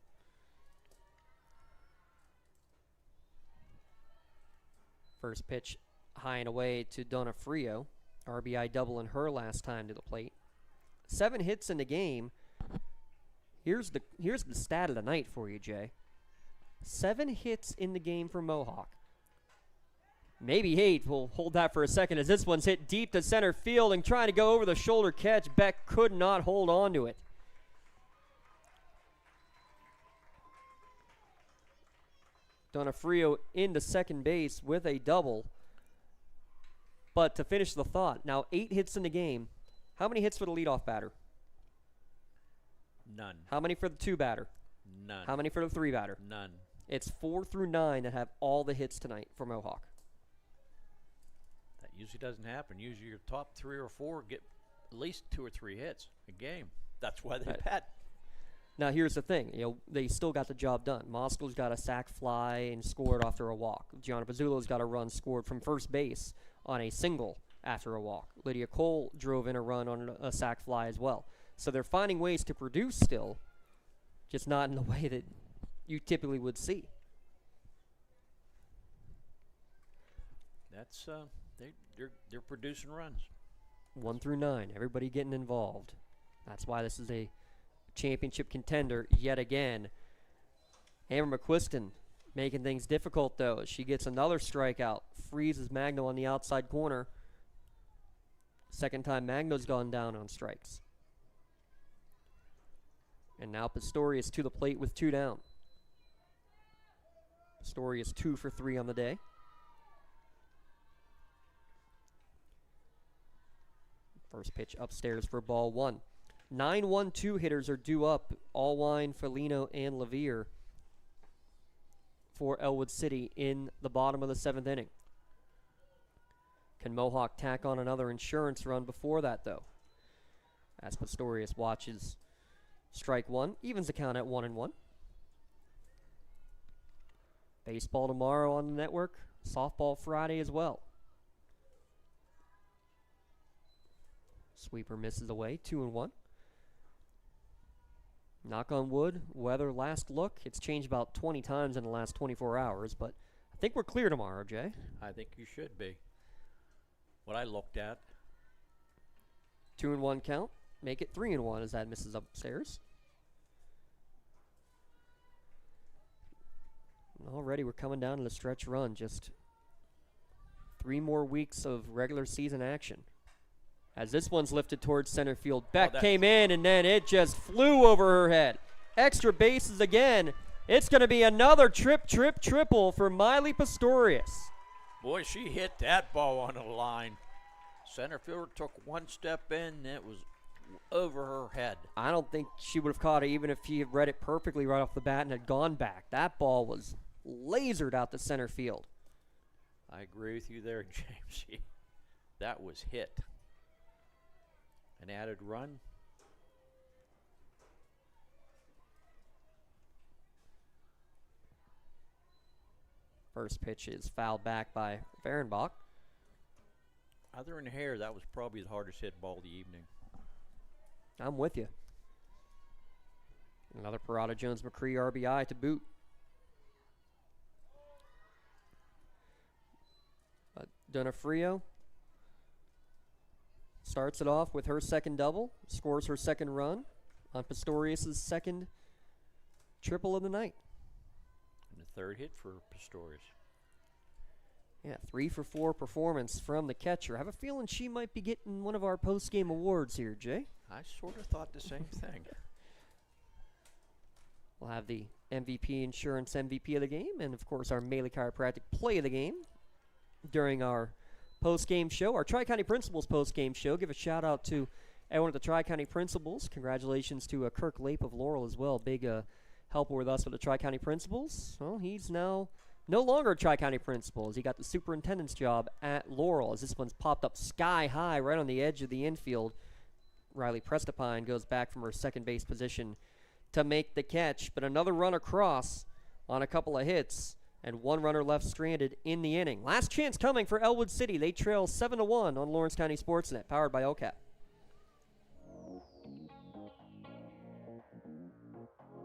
First pitch high and away to Donofrio. RBI double in her last time to the plate. 7 hits in the game. Here's the stat of the night for you, Jay. 7 hits in the game for Mohawk. Maybe 8. We'll hold that for a second as this one's hit deep to center field and trying to go over the shoulder catch. Beck could not hold on to it. Donofrio into second base with a double. But to finish the thought, now 8 hits in the game. How many hits for the leadoff batter? None. How many for the 2 batter? None. How many for the 3 batter? None. It's 4 through 9 that have all the hits tonight for Mohawk. That usually doesn't happen. Usually your top 3 or 4 get at least 2 or 3 hits a game. That's why they bat. Now here's the thing, they still got the job done. Moskow's got a sac fly and scored after a walk. Gianna Pizzulo's got a run scored from first base on a single after a walk. Lydia Cole drove in a run on a sac fly as well. So they're finding ways to produce still, just not in the way that you typically would see. That's they're producing runs. 1 through 9, everybody getting involved. That's why this is a championship contender yet again. Amber McQuiston making things difficult though. She gets another strikeout, freezes Magno on the outside corner. Second time Magno's gone down on strikes. And now Pistorius to the plate with 2 down. Pistorius 2 for 3 on the day. First pitch upstairs for ball 1. 9-1-2 hitters are due up. Allwine, Felino, and Levere for Elwood City in the bottom of the 7th inning. Can Mohawk tack on another insurance run before that, though? As Pistorius watches strike 1, evens the count at 1-1. Baseball tomorrow on the network. Softball Friday as well. Sweeper misses away, 2-1. Knock on wood, weather last look. It's changed about 20 times in the last 24 hours, but I think we're clear tomorrow, Jay. I think you should be. What I looked at. 2-1 count. Make it 3-1 as that misses upstairs. Already we're coming down to the stretch run. Just 3 more weeks of regular season action. As this one's lifted towards center field. Beck came in, and then it just flew over her head. Extra bases again. It's going to be another triple for Miley Pistorius. Boy, she hit that ball on the line. Center fielder took one step in, and it was over her head. I don't think she would have caught it even if she had read it perfectly right off the bat and had gone back. That ball was lasered out to center field. I agree with you there, James. That was hit. An added run. First pitch is fouled back by Fehrenbach. Other than hair, that was probably the hardest hit ball of the evening. I'm with you. Another Parada Jones McCree RBI to boot. Donofrio starts it off with her second double, scores her second run on Pistorius' second triple of the night. And the third hit for Pistorius. Yeah, 3 for 4 performance from the catcher. I have a feeling she might be getting one of our post-game awards here, Jay. I sort of thought the same thing. We'll have the MVP Insurance MVP of the game and, of course, our Melee Chiropractic Play of the Game during our post-game show, our Tri-County Principals post-game show. Give a shout-out to everyone at the Tri-County Principals. Congratulations to Kirk Lape of Laurel as well. Big helper with us with the Tri-County Principals. Well, he's now no longer a Tri-County Principal as he got the superintendent's job at Laurel as this one's popped up sky high right on the edge of the infield. Riley Prestapine goes back from her second base position to make the catch, but another run across on a couple of hits and one runner left stranded in the inning. Last chance coming for Elwood City. They trail 7-1 on Lawrence County SportsNet, powered by OCAP.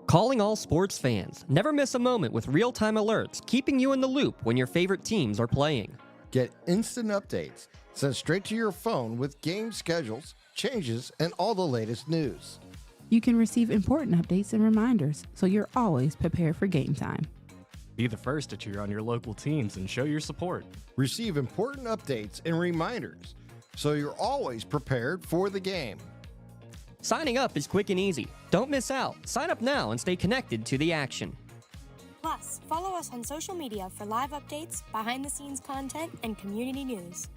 Calling all sports fans. Never miss a moment with real-time alerts, keeping you in the loop when your favorite teams are playing. Get instant updates sent straight to your phone with game schedules, changes, and all the latest news. You can receive important updates and reminders, so you're always prepared for game time. Be the first to cheer on your local teams and show your support. Receive important updates and reminders, so you're always prepared for the game. Signing up is quick and easy. Don't miss out. Sign up now and stay connected to the action. Plus, follow us on social media for live updates, behind-the-scenes content, and community news.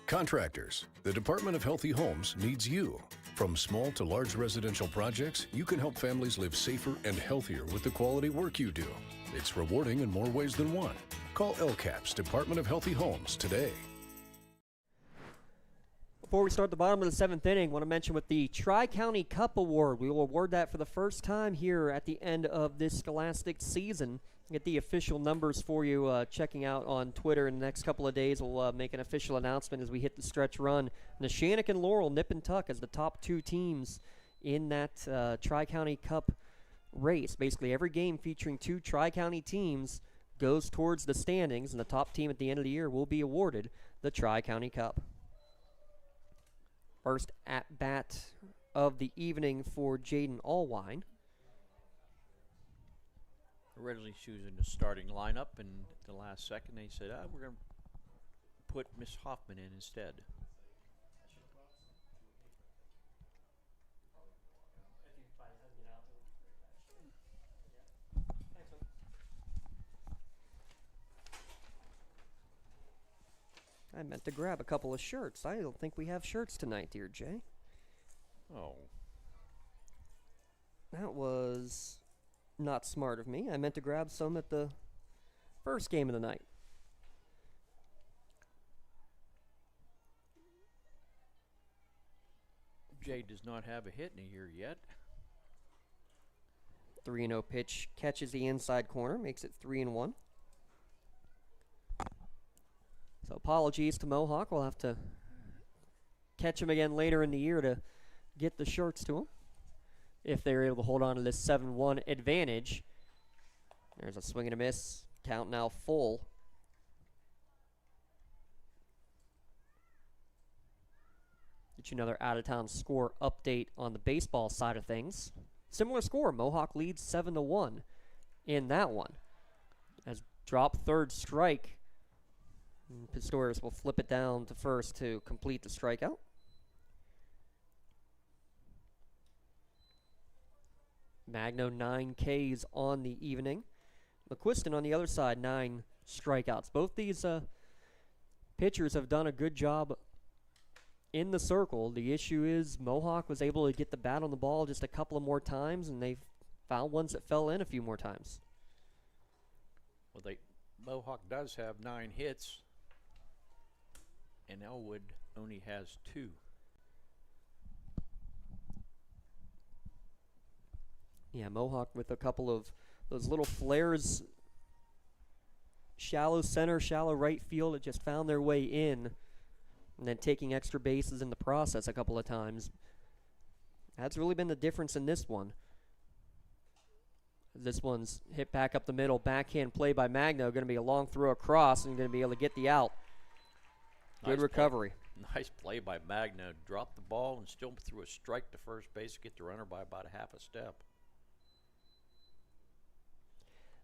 Contractors, the Department of Healthy Homes needs you. From small to large residential projects, you can help families live safer and healthier with the quality work you do. It's rewarding in more ways than one. Call LCAP's Department of Healthy Homes today. Before we start the bottom of the 7th inning, I want to mention with the Tri-County Cup Award, we will award that for the first time here at the end of this scholastic season. Get the official numbers for you checking out on Twitter in the next couple of days. We'll make an official announcement as we hit the stretch run. Neshannock and Laurel nip and tuck as the top 2 teams in that Tri-County Cup race. Basically every game featuring 2 Tri-County teams goes towards the standings, and the top team at the end of the year will be awarded the Tri-County Cup. First at-bat of the evening for Jaden Allwine. Originally, she was in the starting lineup, and at the last second, they said, we're going to put Miss Hoffman in instead. I meant to grab a couple of shirts. I don't think we have shirts tonight, dear Jay. Oh. That was not smart of me. I meant to grab some at the first game of the night. Jay does not have a hit in a year yet. 3-0 pitch catches the inside corner, makes it 3-1. So apologies to Mohawk. We'll have to catch him again later in the year to get the shirts to him if they're able to hold on to this 7-1 advantage. There's a swing and a miss. Count now full. Get you another out-of-town score update on the baseball side of things. Similar score. Mohawk leads 7-1 in that one. Drop third strike. Pistorius will flip it down to first to complete the strikeout. Magno 9 Ks on the evening. McQuiston on the other side, 9 strikeouts. Both these pitchers have done a good job in the circle. The issue is Mohawk was able to get the bat on the ball just a couple of more times, and they found ones that fell in a few more times. Well, Mohawk does have 9 hits, and Elwood only has 2. Yeah, Mohawk with a couple of those little flares, shallow center, shallow right field that just found their way in, and then taking extra bases in the process a couple of times. That's really been the difference in this one. This one's hit back up the middle, backhand play by Magno, going to be a long throw across and going to be able to get the out. Good recovery. Nice play by Magno. Dropped the ball and still threw a strike to first base to get the runner by about a half a step.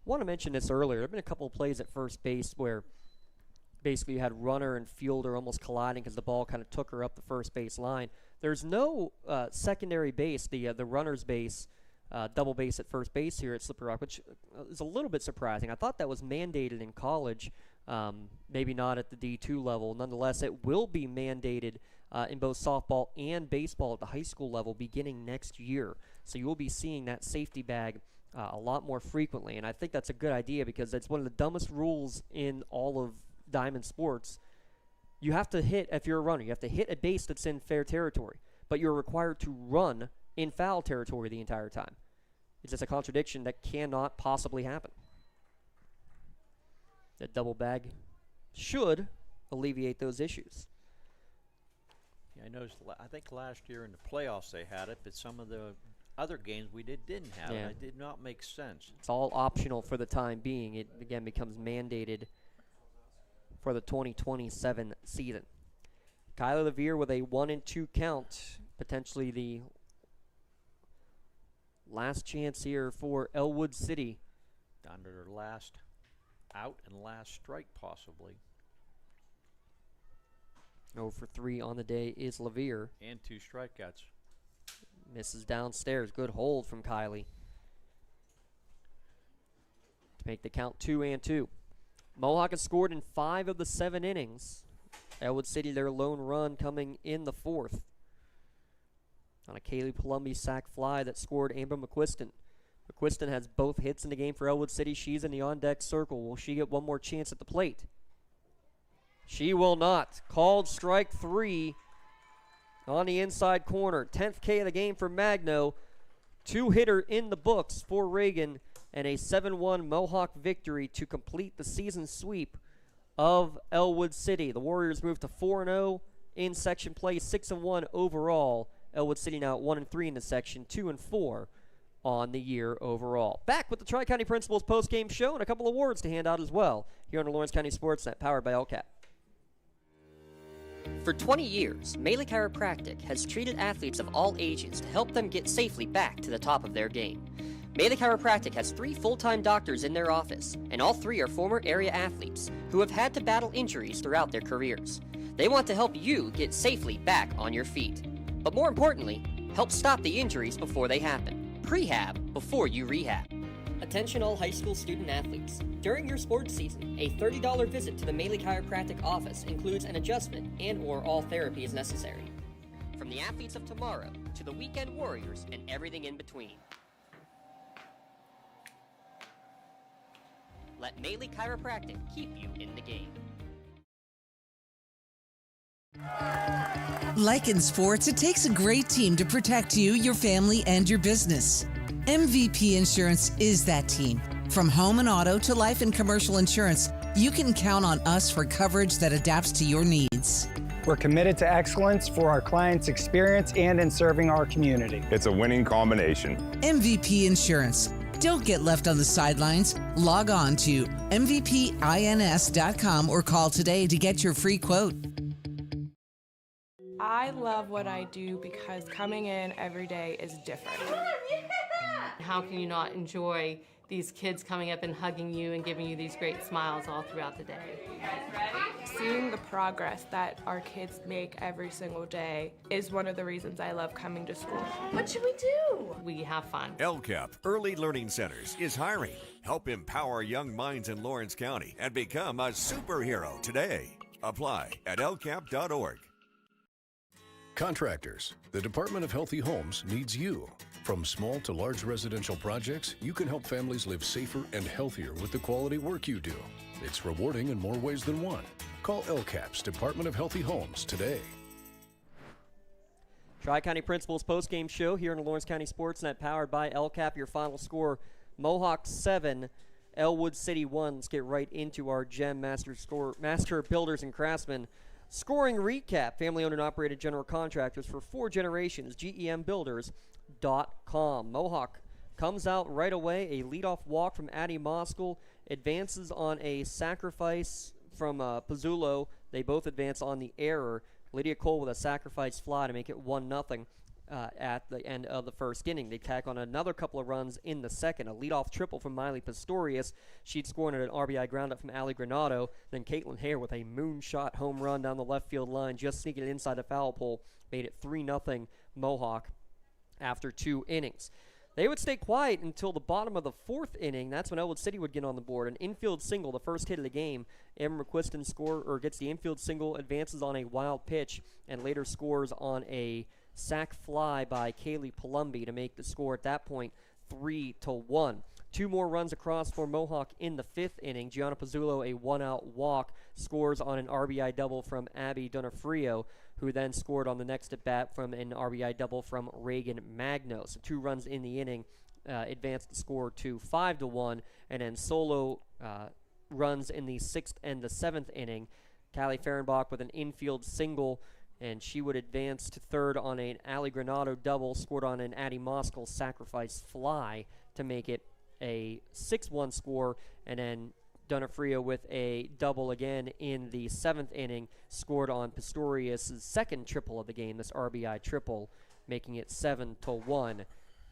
I want to mention this earlier. There have been a couple of plays at first base where basically you had runner and fielder almost colliding because the ball kind of took her up the first base line. There's no secondary base, the runner's base, double base at first base here at Slippery Rock, which is a little bit surprising. I thought that was mandated in college, maybe not at the D2 level. Nonetheless, it will be mandated in both softball and baseball at the high school level beginning next year. So you will be seeing that safety bag a lot more frequently, and I think that's a good idea because it's one of the dumbest rules in all of diamond sports. You have to hit, if you're a runner, you have to hit a base that's in fair territory, but you're required to run in foul territory the entire time. It's just a contradiction that cannot possibly happen. That double bag should alleviate those issues. Yeah, I think last year in the playoffs they had it, but some of the other games we didn't have it. It did not make sense. It's all optional for the time being. It again becomes mandated for the 2027 season. Kyler Levere with a 1-2 count, potentially the last chance here for Elwood City. Down to their last out and last strike possibly. 0 for 3 on the day is Levere. And 2 strikeouts. Misses downstairs. Good hold from Kylie to make the count 2-2. Mohawk has scored in 5 of the 7 innings. Elwood City, their lone run coming in the 4th on a Kaylee Palumbi sac fly that scored Amber McQuiston. McQuiston has both hits in the game for Elwood City. She's in the on-deck circle. Will she get one more chance at the plate? She will not. Called strike 3 on the inside corner. 10th K of the game for Magno. 2-hitter in the books for Reagan, and a 7-1 Mohawk victory to complete the season sweep of Elwood City. The Warriors move to 4-0 in section play, 6-1 overall. Elwood City now at 1-3 in the section, 2-4 on the year overall. Back with the Tri-County Principals post-game show and a couple awards to hand out as well here on the Lawrence County SportsNet, powered by LCAP. For 20 years, Melee Chiropractic has treated athletes of all ages to help them get safely back to the top of their game. Melee Chiropractic has 3 full-time doctors in their office, and all 3 are former area athletes who have had to battle injuries throughout their careers. They want to help you get safely back on your feet. But more importantly, help stop the injuries before they happen. Prehab before you rehab. Attention all high school student athletes. During your sports season, a $30 visit to the Melee Chiropractic office includes an adjustment and/or all therapy is necessary. From the athletes of tomorrow to the weekend warriors and everything in between. Let Melee Chiropractic keep you in the game. Like in sports, it takes a great team to protect you, your family, and your business. MVP Insurance is that team. From home and auto to life and commercial insurance, you can count on us for coverage that adapts to your needs. We're committed to excellence for our clients' experience and in serving our community. It's a winning combination. MVP Insurance. Don't get left on the sidelines. Log on to mvpins.com or call today to get your free quote. I love what I do because coming in every day is different. How can you not enjoy these kids coming up and hugging you and giving you these great smiles all throughout the day. Seeing the progress that our kids make every single day is one of the reasons I love coming to school. What should we do? We have fun. LCAP Early Learning Centers is hiring. Help empower young minds in Lawrence County and become a superhero today. Apply at lcap.org. Contractors, the Department of Healthy Homes needs you. From small to large residential projects, you can help families live safer and healthier with the quality work you do. It's rewarding in more ways than one. Call LCAP's Department of Healthy Homes today. Tri-County Principals postgame show here on the Lawrence County SportsNet, powered by LCAP. Your final score, Mohawk 7, Elwood City 1. Let's get right into our GEM Master Builders and Craftsmen scoring recap. Family-owned and operated general contractors for 4 generations, GEMbuilders.com. Mohawk comes out right away. A leadoff walk from Addie Moskal, advances on a sacrifice from Pizzulo. They both advance on the error. Lydia Cole with a sacrifice fly to make it 1-0 at the end of the first inning. They tack on another couple of runs in the second. A leadoff triple from Miley Pistorius. She'd scored an RBI groundup from Ali Granado. Then Caitlin Hare with a moonshot home run down the left field line, just sneaking it inside the foul pole, made it 3-0 Mohawk after 2 innings. They would stay quiet until the bottom of the 4th inning. That's when Elwood City would get on the board. An infield single, the first hit of the game. Amber McQuiston gets the infield single, advances on a wild pitch, and later scores on a sac fly by Kaylee Palumbi to make the score at that point 3-1. 2 more runs across for Mohawk in the 5th inning. Gianna Pizzulo, a 1-out walk, scores on an RBI double from Abby Donofrio, who then scored on the next at-bat from an RBI double from Reagan Magno. So 2 runs in the inning advanced the score to 5-1, and then solo runs in the 6th and the 7th inning. Callie Fehrenbach with an infield single, and she would advance to 3rd on an Ali Granado double, scored on an Addie Moskal sacrifice fly to make it a 6-1 score, and then Donofrio with a double again in the 7th inning, scored on Pistorius' second triple of the game, this RBI triple, making it 7-1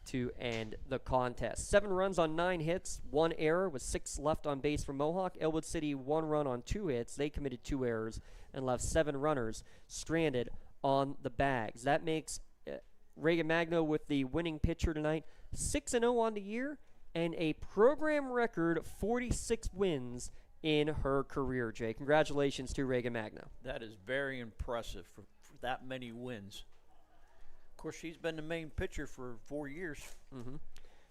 to end the contest. 7 runs on 9 hits, 1 error with 6 left on base for Mohawk. Elwood City 1 run on 2 hits. They committed 2 errors and left 7 runners stranded on the bags. That makes Reagan Magno with the winning pitcher tonight 6-0 on the year, and a program record 46 wins in her career, Jay. Congratulations to Reagan Magno. That is very impressive for that many wins. Of course, she's been the main pitcher for 4 years.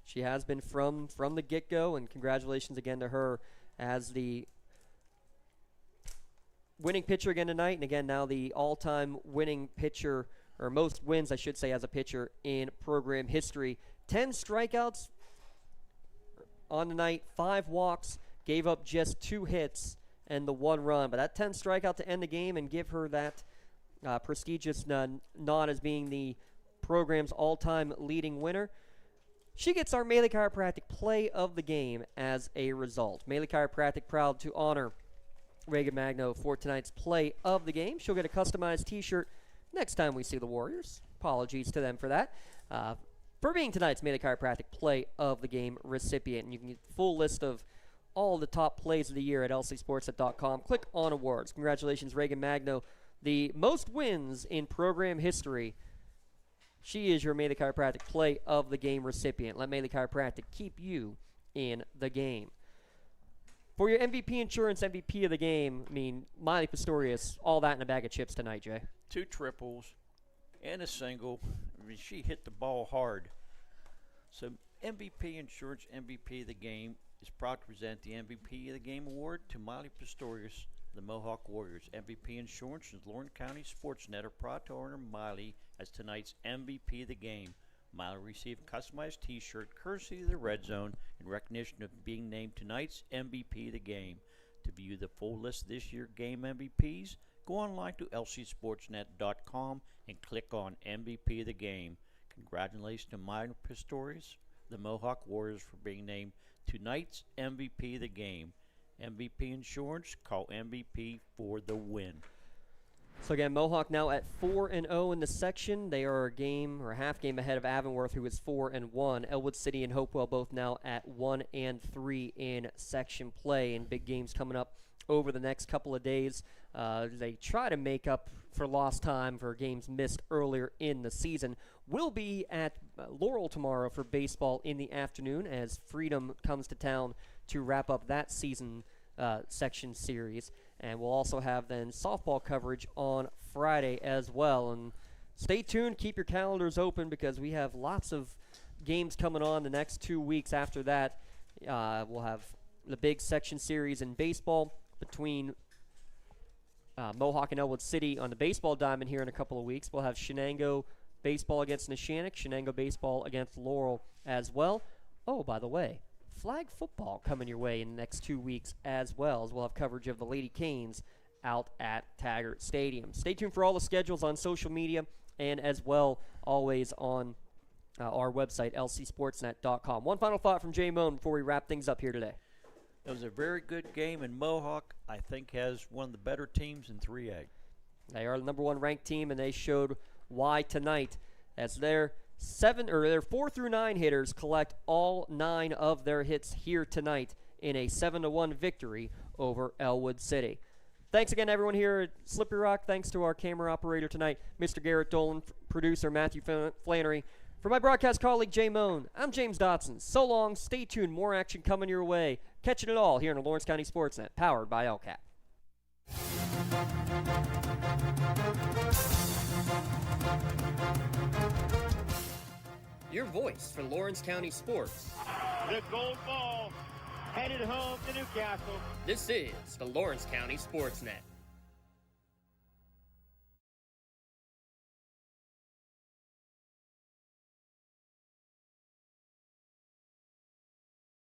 She has been from the get-go, and congratulations again to her as the winning pitcher again tonight, and again now the all-time winning pitcher, or most wins, I should say, as a pitcher in program history. 10 strikeouts on the night, 5 walks, gave up just 2 hits and the 1 run. But that 10 strikeout to end the game and give her that prestigious nod as being the program's all-time leading winner. She gets our Maley Chiropractic play of the game as a result. Maley Chiropractic proud to honor Reagan Magno for tonight's play of the game. She'll get a customized t-shirt next time we see the Warriors. Apologies to them for that. For being tonight's Maley Chiropractic play of the game recipient. And you can get the full list of all the top plays of the year at lcsportsnet.com. Click on awards. Congratulations, Reagan Magno. The most wins in program history. She is your Maley Chiropractic play of the game recipient. Let Maley Chiropractic keep you in the game. For your MVP insurance, MVP of the game, I mean, Miley Pistorius, all that in a bag of chips tonight, Jay. 2 triples and a single. I mean, she hit the ball hard. So MVP Insurance, MVP of the game, is proud to present the MVP of the game award to Miley Pistorius, the Mohawk Warriors. MVP Insurance and Lawrence County SportsNet are proud to honor Miley as tonight's MVP of the game. Miley received a customized t-shirt courtesy of the Red Zone in recognition of being named tonight's MVP of the game. To view the full list of this year's game MVPs, go online to lcsportsnet.com and click on MVP of the game. Congratulations to Miley Pistorius, the Mohawk Warriors, for being named tonight's MVP of the game. MVP Insurance, call MVP for the win. So again, Mohawk now at 4-0 in the section. They are a half game ahead of Avonworth, who is 4-1. Elwood City and Hopewell both now at 1-3 in section play, and big games coming up over the next couple of days. They try to make up for lost time for games missed earlier in the season. We'll be at Laurel tomorrow for baseball in the afternoon as Freedom comes to town to wrap up that season section series. And we'll also have then softball coverage on Friday as well. And stay tuned, keep your calendars open, because we have lots of games coming on the next 2 weeks. After that, we'll have the big section series in baseball between Mohawk and Elwood City on the baseball diamond here in a couple of weeks. We'll have Shenango baseball against Neshannock, Shenango baseball against Laurel as well. Oh, by the way, flag football coming your way in the next 2 weeks as well, as we'll have coverage of the Lady Canes out at Taggart Stadium. Stay tuned for all the schedules on social media and as well always on our website, lcsportsnet.com. One final thought from Jay Moan before we wrap things up here today. It was a very good game, and Mohawk, I think, has one of the better teams in 3A. They are the number 1 ranked team, and they showed why tonight, as their 4 through 9 hitters collect all 9 of their hits here tonight in a 7-1 victory over Elwood City. Thanks again, everyone here at Slippery Rock. Thanks to our camera operator tonight, Mr. Garrett Dolan, producer Matthew Flannery. For my broadcast colleague, Jay Moan, I'm James Dotson. So long, stay tuned, more action coming your way. Catching it all here on the Lawrence County SportsNet, powered by LCAP. Your voice for Lawrence County sports. The gold ball headed home to Newcastle. This is the Lawrence County SportsNet.